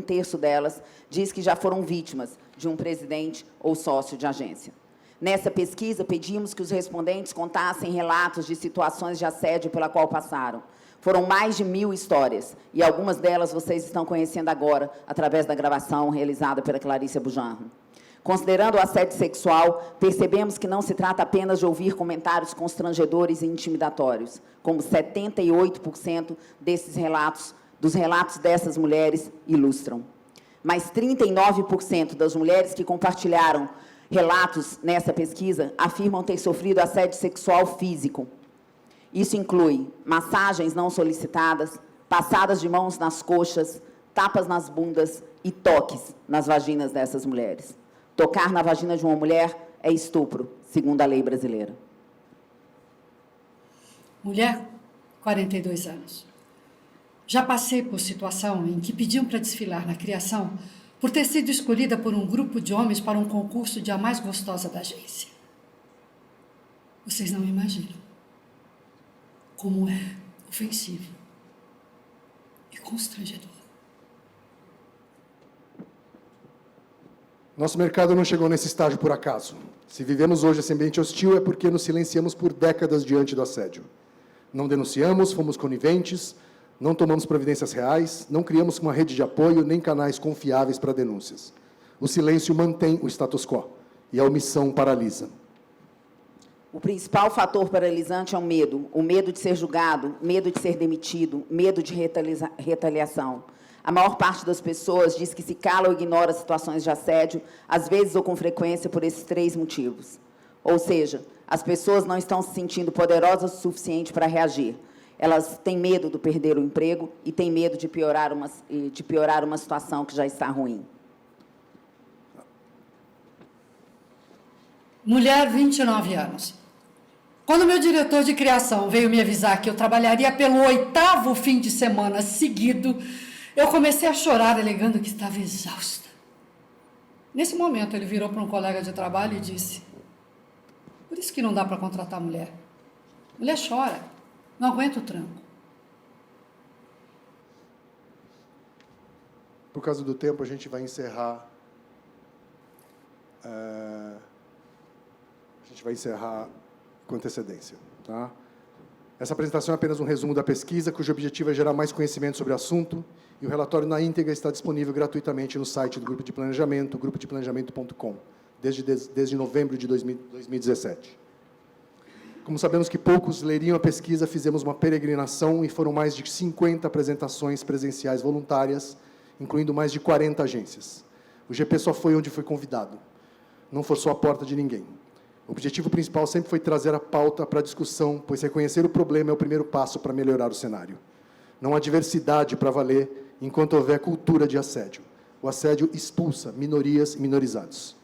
Speaker 6: terço delas, diz que já foram vítimas de um presidente ou sócio de agência. Nessa pesquisa, pedimos que os respondentes contassem relatos de situações de assédio pela qual passaram. Foram mais de 1.000 histórias, e algumas delas vocês estão conhecendo agora, através da gravação realizada pela Clarice Bujanro. Considerando o assédio sexual, percebemos que não se trata apenas de ouvir comentários constrangedores e intimidatórios, como 78% dos relatos dessas mulheres ilustram. Mas 39% das mulheres que compartilharam relatos nessa pesquisa afirmam ter sofrido assédio sexual físico. Isso inclui massagens não solicitadas, passadas de mãos nas coxas, tapas nas bundas e toques nas vaginas dessas mulheres. Tocar na vagina de uma mulher é estupro, segundo a lei brasileira.
Speaker 11: Mulher, 42 anos. Já passei por situação em que pediam para desfilar na criação por ter sido escolhida por um grupo de homens para um concurso de a mais gostosa da agência. Vocês não imaginam como é ofensivo e constrangedor.
Speaker 10: Nosso mercado não chegou nesse estágio por acaso. Se vivemos hoje esse ambiente hostil, é porque nos silenciamos por décadas diante do assédio. Não denunciamos, fomos coniventes, não tomamos providências reais, não criamos uma rede de apoio, nem canais confiáveis para denúncias. O silêncio mantém o status quo, e a omissão paralisa.
Speaker 6: O principal fator paralisante é o medo de ser julgado, medo de ser demitido, medo de retaliação. A maior parte das pessoas diz que se cala ou ignora situações de assédio, às vezes ou com frequência, por esses 3 motivos. Ou seja, as pessoas não estão se sentindo poderosas o suficiente para reagir. Elas têm medo de perder o emprego e têm medo de piorar uma situação que já está ruim.
Speaker 11: Mulher, 29 anos. Quando meu diretor de criação veio me avisar que eu trabalharia pelo 8º fim de semana seguido, eu comecei a chorar, alegando que estava exausta. Nesse momento, ele virou para um colega de trabalho e disse: por isso que não dá para contratar mulher. Mulher chora, não aguenta o tranco.
Speaker 10: Por causa do tempo, a gente vai encerrar. Com antecedência. Tá? Essa apresentação é apenas um resumo da pesquisa, cujo objetivo é gerar mais conhecimento sobre o assunto, e o relatório na íntegra está disponível gratuitamente no site do Grupo de Planejamento, grupodeplanejamento.com, desde novembro de 2017. Como sabemos que poucos leriam a pesquisa, fizemos uma peregrinação e foram mais de 50 apresentações presenciais voluntárias, incluindo mais de 40 agências. O GP só foi onde foi convidado. Não forçou a porta de ninguém. O objetivo principal sempre foi trazer a pauta para a discussão, pois reconhecer o problema é o primeiro passo para melhorar o cenário. Não há diversidade para valer enquanto houver cultura de assédio. O assédio expulsa minorias e minorizados.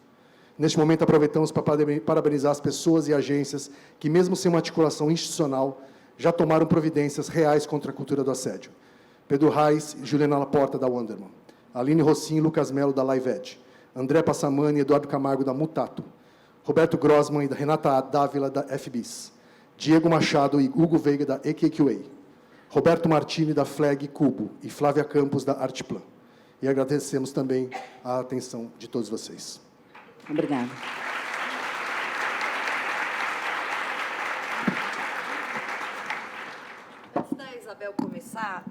Speaker 10: Neste momento, aproveitamos para parabenizar as pessoas e agências que, mesmo sem uma articulação institucional, já tomaram providências reais contra a cultura do assédio. Pedro Reis e Juliana Laporta, da Wonderman. Aline Rossin e Lucas Melo, da LiveEd. André Passamani e Eduardo Camargo, da Mutato. Roberto Grossman e da Renata Dávila, da FBIS. Diego Machado e Hugo Veiga, da EQQA. Roberto Martini, da Flag Cubo. E Flávia Campos, da Artplan. E agradecemos também a atenção de todos vocês.
Speaker 6: Obrigada.
Speaker 5: Antes da Isabel começar,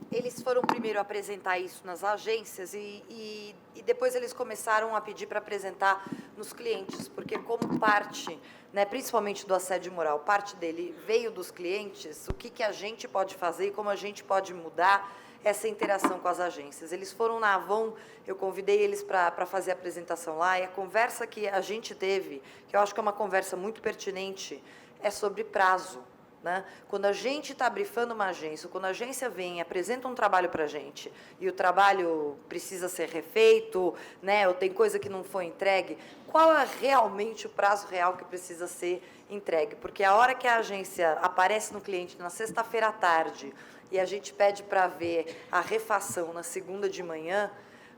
Speaker 5: eles foram primeiro apresentar isso nas agências e depois eles começaram a pedir para apresentar nos clientes, porque como parte, né, principalmente do assédio moral, parte dele veio dos clientes, o que a gente pode fazer e como a gente pode mudar essa interação com as agências. Eles foram na Avon, eu convidei eles para fazer a apresentação lá, e a conversa que a gente teve, que eu acho que é uma conversa muito pertinente, é sobre prazo. Né? Quando a gente está brifando uma agência, quando a agência vem e apresenta um trabalho para a gente, e o trabalho precisa ser refeito, né, ou tem coisa que não foi entregue, qual é realmente o prazo real que precisa ser entregue? Porque a hora que a agência aparece no cliente na sexta-feira à tarde, e a gente pede para ver a refação na segunda de manhã,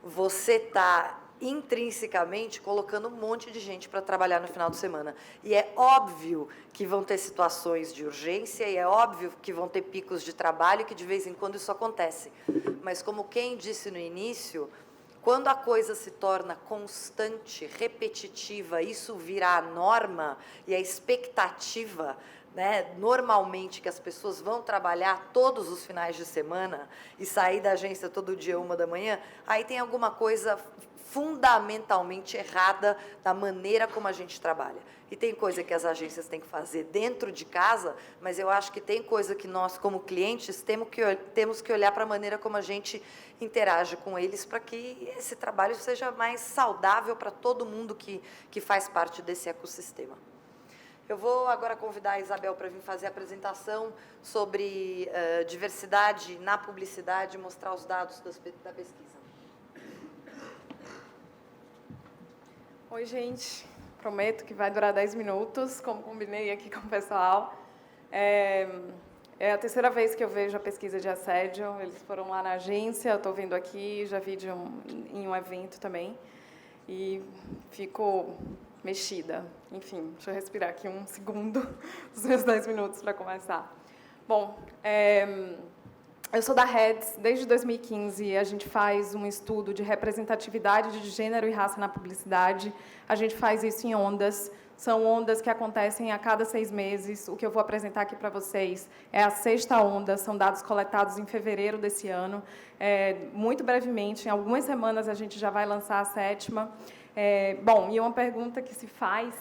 Speaker 5: você está intrinsecamente colocando um monte de gente para trabalhar no final de semana. E é óbvio que vão ter situações de urgência, e é óbvio que vão ter picos de trabalho, que de vez em quando isso acontece. Mas, como quem disse no início, quando a coisa se torna constante, repetitiva, isso vira a norma e a expectativa, né, normalmente que as pessoas vão trabalhar todos os finais de semana e sair da agência todo dia 1h, aí tem alguma coisa fundamentalmente errada da maneira como a gente trabalha. E tem coisa que as agências têm que fazer dentro de casa, mas eu acho que tem coisa que nós, como clientes, temos que olhar para a maneira como a gente interage com eles, para que esse trabalho seja mais saudável para todo mundo que faz parte desse ecossistema. Eu vou agora convidar a Isabel para vir fazer a apresentação sobre diversidade na publicidade e mostrar os dados da pesquisa.
Speaker 2: Oi, gente. Prometo que vai durar 10 minutos, como combinei aqui com o pessoal. É a terceira vez que eu vejo a pesquisa de assédio. Eles foram lá na agência, eu estou vendo aqui, já vi em um evento também. E fico mexida. Enfim, deixa eu respirar aqui um segundo, os meus 10 minutos para começar. Bom, eu sou da Heads, desde 2015 a gente faz um estudo de representatividade de gênero e raça na publicidade. A gente faz isso em ondas, são ondas que acontecem a cada 6 meses. O que eu vou apresentar aqui para vocês é a 6ª onda, são dados coletados em fevereiro desse ano. Muito brevemente, em algumas semanas a gente já vai lançar a 7ª. Bom, e uma pergunta que se faz,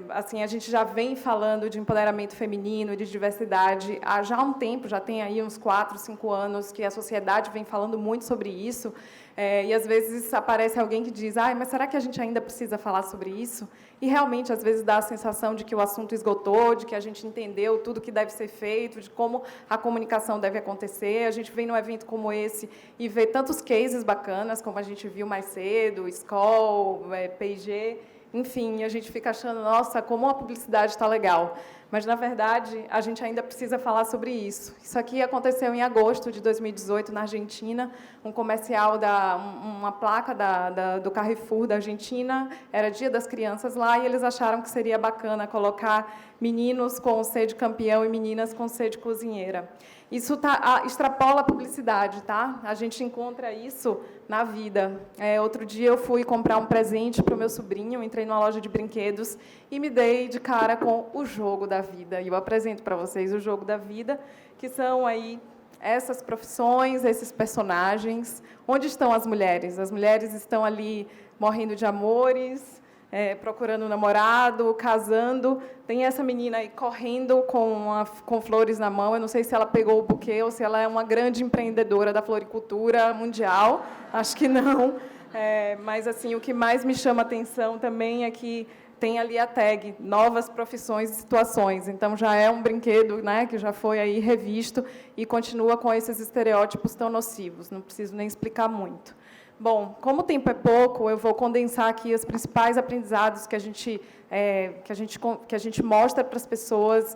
Speaker 2: assim, a gente já vem falando de empoderamento feminino, de diversidade, há já um tempo, já tem aí uns 4, 5 anos que a sociedade vem falando muito sobre isso, e às vezes aparece alguém que diz, mas será que a gente ainda precisa falar sobre isso? E realmente, às vezes, dá a sensação de que o assunto esgotou, de que a gente entendeu tudo que deve ser feito, de como a comunicação deve acontecer. A gente vem num evento como esse e vê tantos cases bacanas, como a gente viu mais cedo, Skoll, P&G, enfim, a gente fica achando, nossa, como a publicidade está legal. Mas, na verdade, a gente ainda precisa falar sobre isso. Isso aqui aconteceu em agosto de 2018, na Argentina, um comercial, uma placa do Carrefour da Argentina, era Dia das Crianças lá, e eles acharam que seria bacana colocar meninos com C de campeão e meninas com C de cozinheira. Isso extrapola a publicidade, tá? A gente encontra isso na vida. Outro dia eu fui comprar um presente para o meu sobrinho, entrei numa loja de brinquedos e me dei de cara com o jogo da vida. E eu apresento para vocês o jogo da vida, que são aí essas profissões, esses personagens. Onde estão as mulheres? As mulheres estão ali morrendo de amores, procurando um namorado, casando. Tem essa menina aí correndo com flores na mão. Eu não sei se ela pegou o buquê ou se ela é uma grande empreendedora da floricultura mundial. Acho que não. Mas assim, o que mais me chama a atenção também é que tem ali a tag, novas profissões e situações. Então, já é um brinquedo, né, que já foi aí revisto e continua com esses estereótipos tão nocivos. Não preciso nem explicar muito. Bom, como o tempo é pouco, eu vou condensar aqui os principais aprendizados que a gente mostra para as pessoas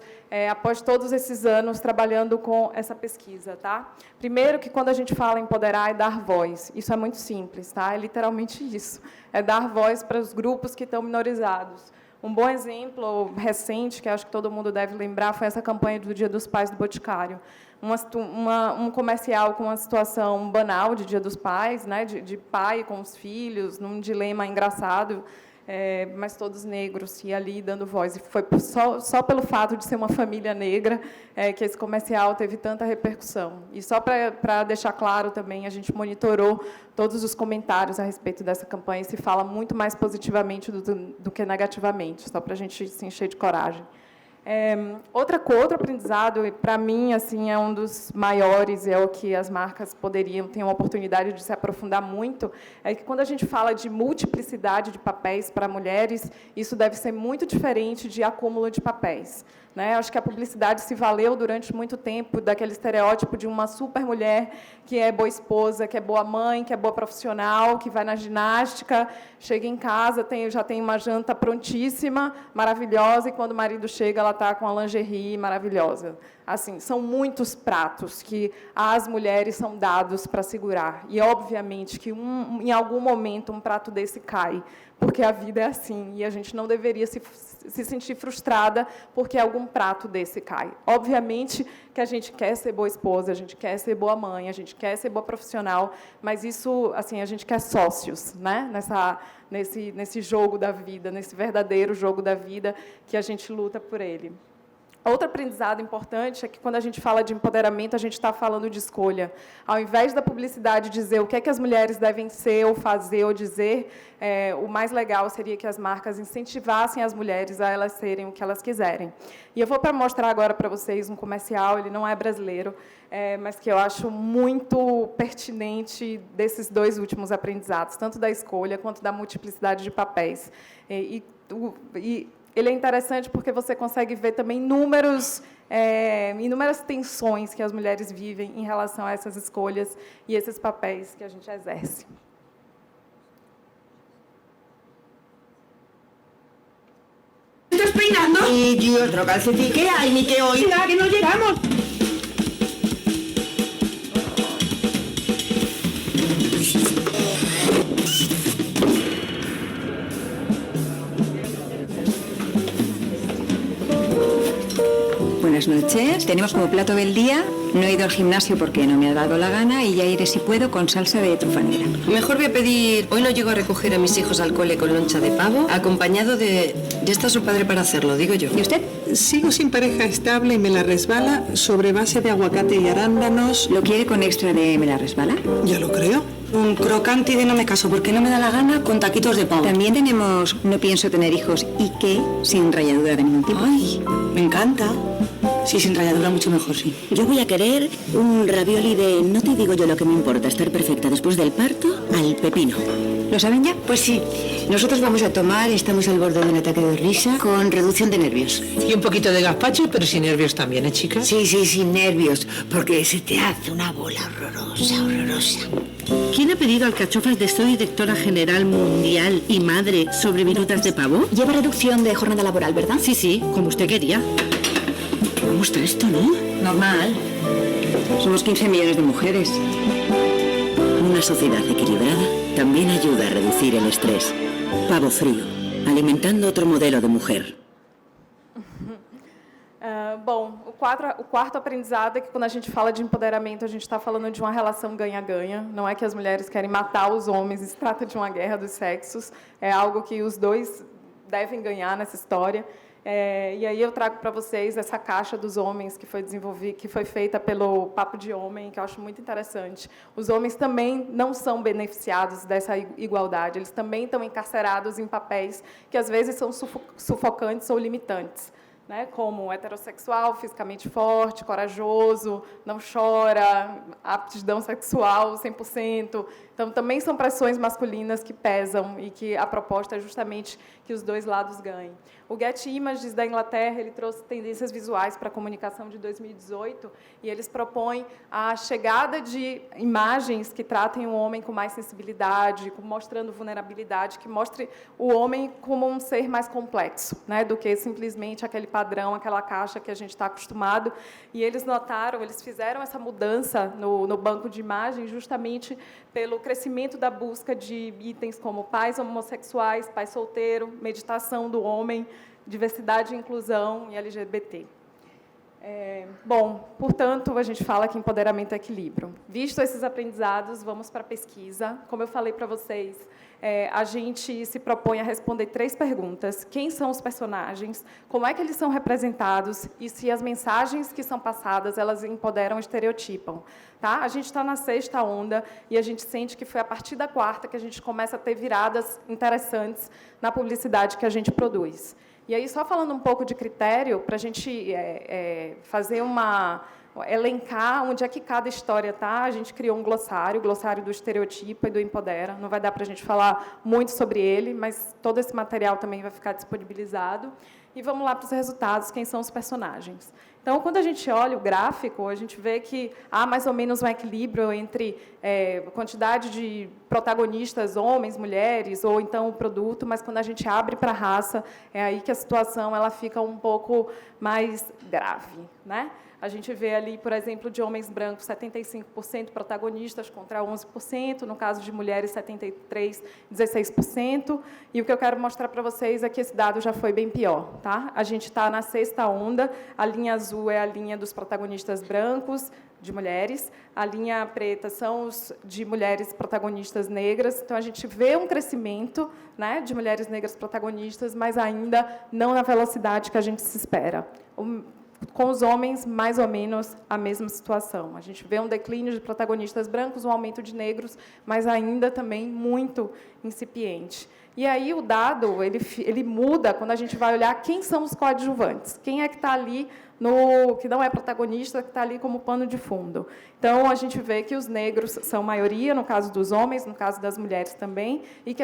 Speaker 2: após todos esses anos trabalhando com essa pesquisa, tá? Primeiro, que quando a gente fala em empoderar, é dar voz. Isso é muito simples, tá? É literalmente isso. É dar voz para os grupos que estão minorizados. Um bom exemplo recente, que acho que todo mundo deve lembrar, foi essa campanha do Dia dos Pais do Boticário. Um comercial com uma situação banal de Dia dos Pais, né, de pai com os filhos, num dilema engraçado, mas todos negros, e ali dando voz. E foi só pelo fato de ser uma família negra que esse comercial teve tanta repercussão. E só para deixar claro também, a gente monitorou todos os comentários a respeito dessa campanha e se fala muito mais positivamente do que negativamente, só para a gente se encher de coragem. Outro aprendizado, para mim, assim, é um dos maiores, é o que as marcas ter uma oportunidade de se aprofundar muito, é que quando a gente fala de multiplicidade de papéis para mulheres, isso deve ser muito diferente de acúmulo de papéis. Né? Acho que a publicidade se valeu durante muito tempo daquele estereótipo de uma super mulher que é boa esposa, que é boa mãe, que é boa profissional, que vai na ginástica, chega em casa, já tem uma janta prontíssima, maravilhosa, e quando o marido chega, ela está com a lingerie maravilhosa. Assim, são muitos pratos que às mulheres são dados para segurar. E, obviamente, que em algum momento um prato desse cai, porque a vida é assim, e a gente não deveria se sentir frustrada porque algum prato desse cai. Obviamente que a gente quer ser boa esposa, a gente quer ser boa mãe, a gente quer ser boa profissional, mas isso, assim, a gente quer sócios, né? Nesse jogo da vida, nesse verdadeiro jogo da vida que a gente luta por ele. Outro aprendizado importante é que, quando a gente fala de empoderamento, a gente está falando de escolha. Ao invés da publicidade dizer o que é que as mulheres devem ser, ou fazer, ou dizer, o mais legal seria que as marcas incentivassem as mulheres a elas serem o que elas quiserem. E eu vou mostrar agora para vocês um comercial, ele não é brasileiro, mas que eu acho muito pertinente desses dois últimos aprendizados, tanto da escolha quanto da multiplicidade de papéis. Ele é interessante porque você consegue ver também inúmeras tensões que as mulheres vivem em relação a essas escolhas e esses papéis que a gente exerce.
Speaker 12: ¿Estás peinando? Y otro calcetín que hay, ni que hoy. Venga, que no llegamos.
Speaker 13: Buenas noches. Tenemos como plato del día, no he ido al gimnasio porque no me ha dado la gana, y ya iré si puedo con salsa de trufanera.
Speaker 14: Mejor voy a pedir, hoy no llego a recoger a mis hijos al cole con loncha de pavo, acompañado de... Ya está su padre para hacerlo, digo yo.
Speaker 13: ¿Y usted?
Speaker 15: Sigo sin pareja estable y me la resbala sobre base de aguacate y arándanos.
Speaker 13: ¿Lo quiere con extra de me la resbala?
Speaker 15: Ya lo creo.
Speaker 14: Un crocante de no me caso porque no me da la gana con taquitos de pavo.
Speaker 13: También tenemos no pienso tener hijos y que sin ralladura de ningún tipo.
Speaker 14: Ay, me encanta. Sí, sin ralladura mucho mejor, sí.
Speaker 16: Yo voy a querer un ravioli de no te digo yo lo que me importa estar perfecta después del parto al pepino.
Speaker 13: ¿Lo saben ya?
Speaker 16: Pues sí. Nosotros vamos a tomar, estamos al borde de un ataque de risa con reducción de nervios.
Speaker 17: Y un poquito de gazpacho, pero sin nervios también, ¿eh, chicas?
Speaker 16: Sí, sin nervios, porque se te hace una bola horrorosa.
Speaker 18: ¿Quién ha pedido alcachofas de soy directora general mundial y madre sobre virutas de pavo?
Speaker 16: Lleva reducción de jornada laboral, ¿verdad?
Speaker 18: Sí, como usted quería.
Speaker 16: ¿Cómo está esto, no?
Speaker 13: Normal. Somos 15 millones de mujeres.
Speaker 16: Una sociedad equilibrada también ayuda a reducir el estrés. Pavo frío, alimentando otro modelo de mujer.
Speaker 2: Bom, o quarto aprendizado é que, quando a gente fala de empoderamento, a gente está falando de uma relação ganha-ganha. Não é que as mulheres querem matar os homens, se trata de uma guerra dos sexos. É algo que os dois devem ganhar nessa história. E aí eu trago para vocês essa caixa dos homens que foi feita pelo Papo de Homem, que eu acho muito interessante. Os homens também não são beneficiados dessa igualdade, eles também estão encarcerados em papéis que às vezes são sufocantes ou limitantes, né, como heterossexual, fisicamente forte, corajoso, não chora, aptidão sexual 100%. Então, também são pressões masculinas que pesam e que a proposta é justamente que os dois lados ganhem. O Getty Images, da Inglaterra, ele trouxe tendências visuais para a comunicação de 2018 e eles propõem a chegada de imagens que tratem o homem com mais sensibilidade, mostrando vulnerabilidade, que mostre o homem como um ser mais complexo, né, do que simplesmente aquele padrão, aquela caixa que a gente está acostumado. E eles notaram, eles fizeram essa mudança no banco de imagens justamente pelo crescimento da busca de itens como pais homossexuais, pai solteiro, meditação do homem, diversidade e inclusão e LGBT. Bom, portanto, a gente fala que empoderamento é equilíbrio. Visto esses aprendizados, vamos para a pesquisa. Como eu falei para vocês, a gente se propõe a responder 3 perguntas. Quem são os personagens? Como é que eles são representados? E se as mensagens que são passadas, elas empoderam ou estereotipam? Tá? A gente está na 6ª onda e a gente sente que foi a partir da 4ª que a gente começa a ter viradas interessantes na publicidade que a gente produz. E aí, só falando um pouco de critério, para a gente fazer elencar onde é que cada história está, a gente criou um glossário, o glossário do estereotipo e do empodera. Não vai dar para a gente falar muito sobre ele, mas todo esse material também vai ficar disponibilizado. E vamos lá para os resultados, quem são os personagens. Então, quando a gente olha o gráfico, a gente vê que há mais ou menos um equilíbrio entre quantidade de protagonistas, homens, mulheres, ou então o produto, mas quando a gente abre para a raça, é aí que a situação ela fica um pouco mais grave, né? A gente vê ali, por exemplo, de homens brancos, 75% protagonistas contra 11%, no caso de mulheres, 73%, 16%. E o que eu quero mostrar para vocês é que esse dado já foi bem pior. Tá? A gente está na 6ª onda, a linha azul é a linha dos protagonistas brancos, de mulheres, a linha preta são os de mulheres protagonistas negras. Então, a gente vê um crescimento, né, de mulheres negras protagonistas, mas ainda não na velocidade que a gente se espera. Com os homens, mais ou menos a mesma situação. A gente vê um declínio de protagonistas brancos, um aumento de negros, mas ainda também muito incipiente. E aí o dado ele muda quando a gente vai olhar quem são os coadjuvantes, quem é que está ali, que não é protagonista, que está ali como pano de fundo. Então, a gente vê que os negros são maioria, no caso dos homens, no caso das mulheres também, e que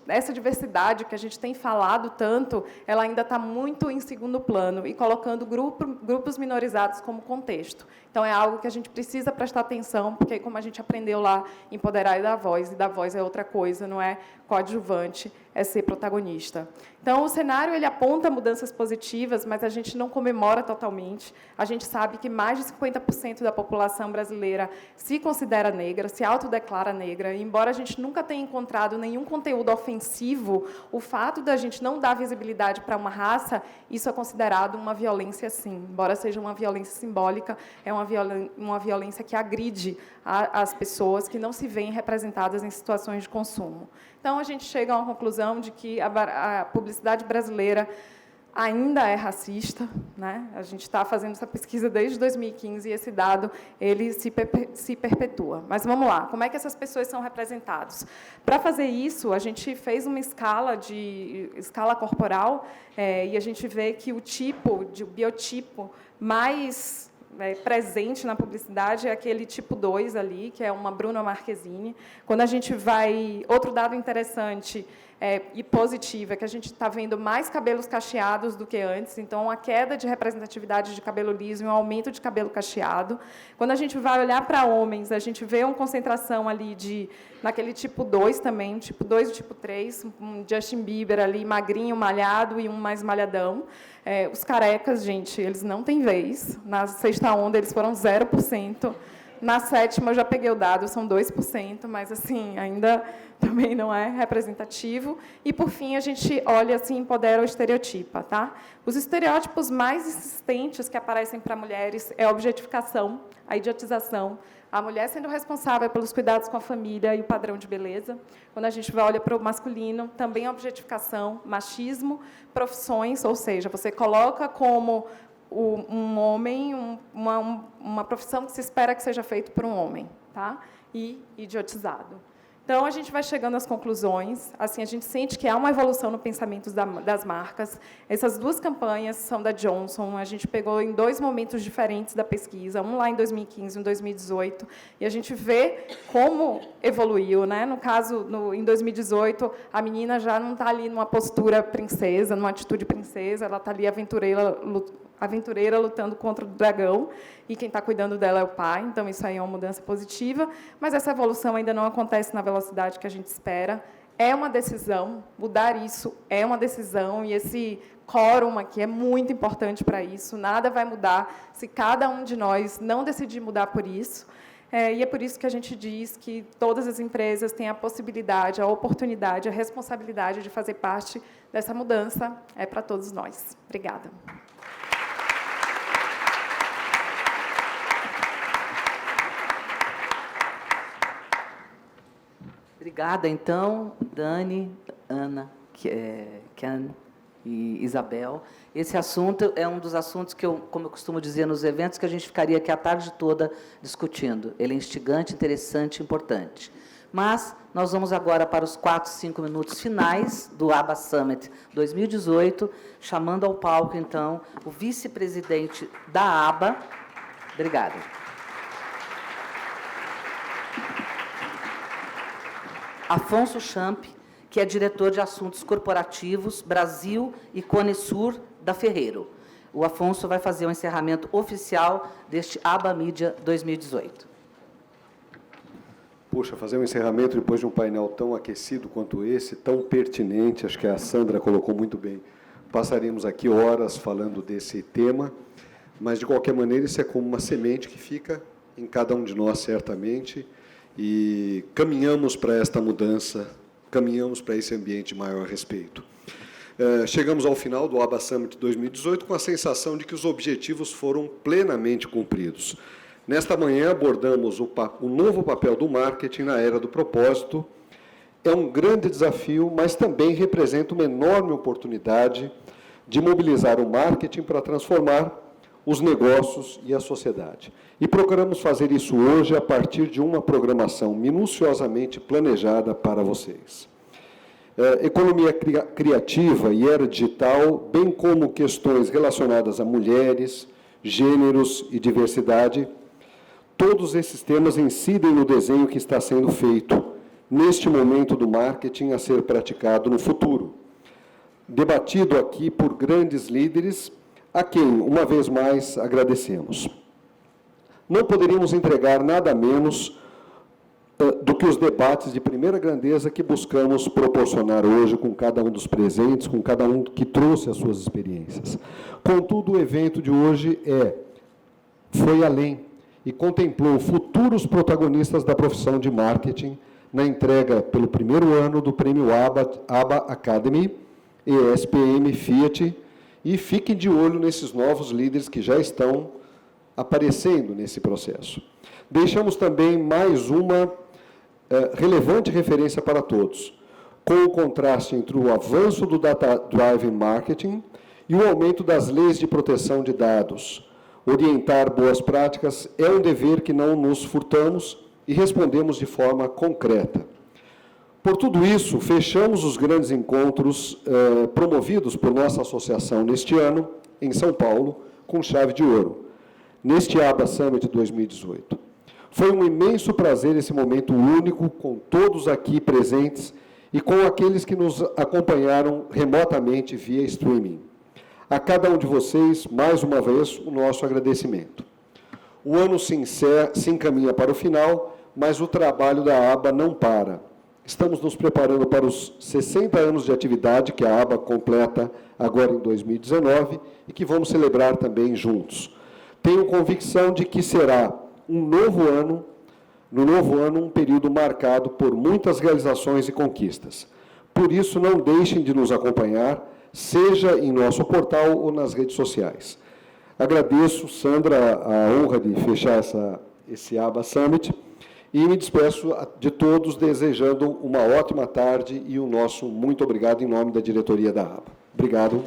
Speaker 2: essa diversidade que a gente tem falado tanto, ela ainda está muito em segundo plano, e colocando grupos minorizados como contexto. Então, é algo que a gente precisa prestar atenção, porque, como a gente aprendeu lá, empoderar e dar voz é outra coisa, não é coadjuvante, é ser protagonista. Então, o cenário ele aponta mudanças positivas, mas a gente não comemora totalmente. A gente sabe que mais de 50% da população brasileira se considera negra, se autodeclara negra, e embora a gente nunca tenha encontrado nenhum conteúdo ofensivo, o fato da gente não dar visibilidade para uma raça, isso é considerado uma violência, sim. Embora seja uma violência simbólica, é uma violência que agride as pessoas que não se veem representadas em situações de consumo. Então, a gente chega a uma conclusão de que a publicidade brasileira ainda é racista, né? A gente está fazendo essa pesquisa desde 2015 e esse dado ele se perpetua. Mas vamos lá, como é que essas pessoas são representadas? Para fazer isso, a gente fez uma escala corporal e a gente vê que o biotipo mais presente na publicidade é aquele tipo 2 ali, que é uma Bruna Marquezine. Quando a gente vai... Outro dado interessante e positivo é que a gente está vendo mais cabelos cacheados do que antes, então, a queda de representatividade de cabelo liso e um aumento de cabelo cacheado. Quando a gente vai olhar para homens, a gente vê uma concentração ali naquele tipo 2 também, tipo 2 e tipo 3, um Justin Bieber ali, magrinho, malhado e um mais malhadão. Os carecas, gente, eles não têm vez. Na 6ª onda, eles foram 0%. Na 7ª, eu já peguei o dado, são 2%, mas, assim, ainda também não é representativo. E, por fim, a gente olha assim, empodera ou estereotipa. Tá? Os estereótipos mais insistentes que aparecem para mulheres é a objetificação, a idiotização, A mulher sendo responsável pelos cuidados com a família e o padrão de beleza. Quando a gente olha para o masculino, também a objetificação, machismo, profissões, ou seja, você coloca como um homem uma profissão que se espera que seja feita por um homem, tá? E idiotizado. Então, a gente vai chegando às conclusões. Assim, a gente sente que há uma evolução no pensamento das marcas. Essas duas campanhas são da Johnson. A gente pegou em 2 momentos diferentes da pesquisa, um lá em 2015 e um em 2018, e a gente vê como evoluiu, né? No caso, em 2018, a menina já não está ali numa postura princesa, numa atitude princesa, ela está ali aventureira lutando contra o dragão, e quem está cuidando dela é o pai, então isso aí é uma mudança positiva, mas essa evolução ainda não acontece na velocidade que a gente espera. É uma decisão, mudar isso é uma decisão, e esse quórum aqui é muito importante para isso. Nada vai mudar se cada um de nós não decidir mudar por isso. E é por isso que a gente diz que todas as empresas têm a possibilidade, a oportunidade, a responsabilidade de fazer parte dessa mudança. É para todos nós. Obrigada.
Speaker 1: Obrigada, então, Dani, Ana, Ken e Isabel. Esse assunto é um dos assuntos que, como eu costumo dizer nos eventos, que a gente ficaria aqui a tarde toda discutindo. Ele é instigante, interessante e importante. Mas nós vamos agora para os 4, 5 minutos finais do ABA Summit 2018, chamando ao palco, então, o vice-presidente da ABA. Obrigada. Afonso Champ, que é diretor de Assuntos Corporativos, Brasil e Cone Sur da Ferreiro. O Afonso vai fazer o encerramento oficial deste ABA Mídia 2018.
Speaker 19: Puxa, fazer um encerramento depois de um painel tão aquecido quanto esse, tão pertinente, acho que a Sandra colocou muito bem. Passaríamos aqui horas falando desse tema, mas, de qualquer maneira, isso é como uma semente que fica em cada um de nós, certamente, e caminhamos para esta mudança, caminhamos para esse ambiente de maior respeito. Chegamos ao final do ABA Summit 2018 com a sensação de que os objetivos foram plenamente cumpridos. Nesta manhã abordamos o novo papel do marketing na era do propósito. É um grande desafio, mas também representa uma enorme oportunidade de mobilizar o marketing para transformar os negócios e a sociedade. E procuramos fazer isso hoje a partir de uma programação minuciosamente planejada para vocês. Economia criativa e era digital, bem como questões relacionadas a mulheres, gêneros e diversidade, todos esses temas incidem no desenho que está sendo feito neste momento do marketing a ser praticado no futuro. Debatido aqui por grandes líderes, a quem, uma vez mais, agradecemos. Não poderíamos entregar nada menos do que os debates de primeira grandeza que buscamos proporcionar hoje com cada um dos presentes, com cada um que trouxe as suas experiências. Contudo, o evento de hoje foi além e contemplou futuros protagonistas da profissão de marketing na entrega, pelo primeiro ano, do Prêmio ABA Academy, ESPM, Fiat, e fiquem de olho nesses novos líderes que já estão aparecendo nesse processo. Deixamos também mais uma relevante referência para todos, com o contraste entre o avanço do Data-Driven Marketing e o aumento das leis de proteção de dados. Orientar boas práticas é um dever que não nos furtamos e respondemos de forma concreta. Por tudo isso, fechamos os grandes encontros promovidos por nossa associação neste ano, em São Paulo, com chave de ouro, neste ABA Summit 2018. Foi um imenso prazer esse momento único, com todos aqui presentes e com aqueles que nos acompanharam remotamente via streaming. A cada um de vocês, mais uma vez, o nosso agradecimento. O ano se encaminha para o final, mas o trabalho da ABA não para. Estamos nos preparando para os 60 anos de atividade que a ABA completa agora em 2019 e que vamos celebrar também juntos. Tenho convicção de que será no novo ano, um período marcado por muitas realizações e conquistas. Por isso, não deixem de nos acompanhar, seja em nosso portal ou nas redes sociais. Agradeço, Sandra, a honra de fechar esse ABA Summit. E me despeço de todos, desejando uma ótima tarde e o nosso muito obrigado em nome da diretoria da ABA. Obrigado.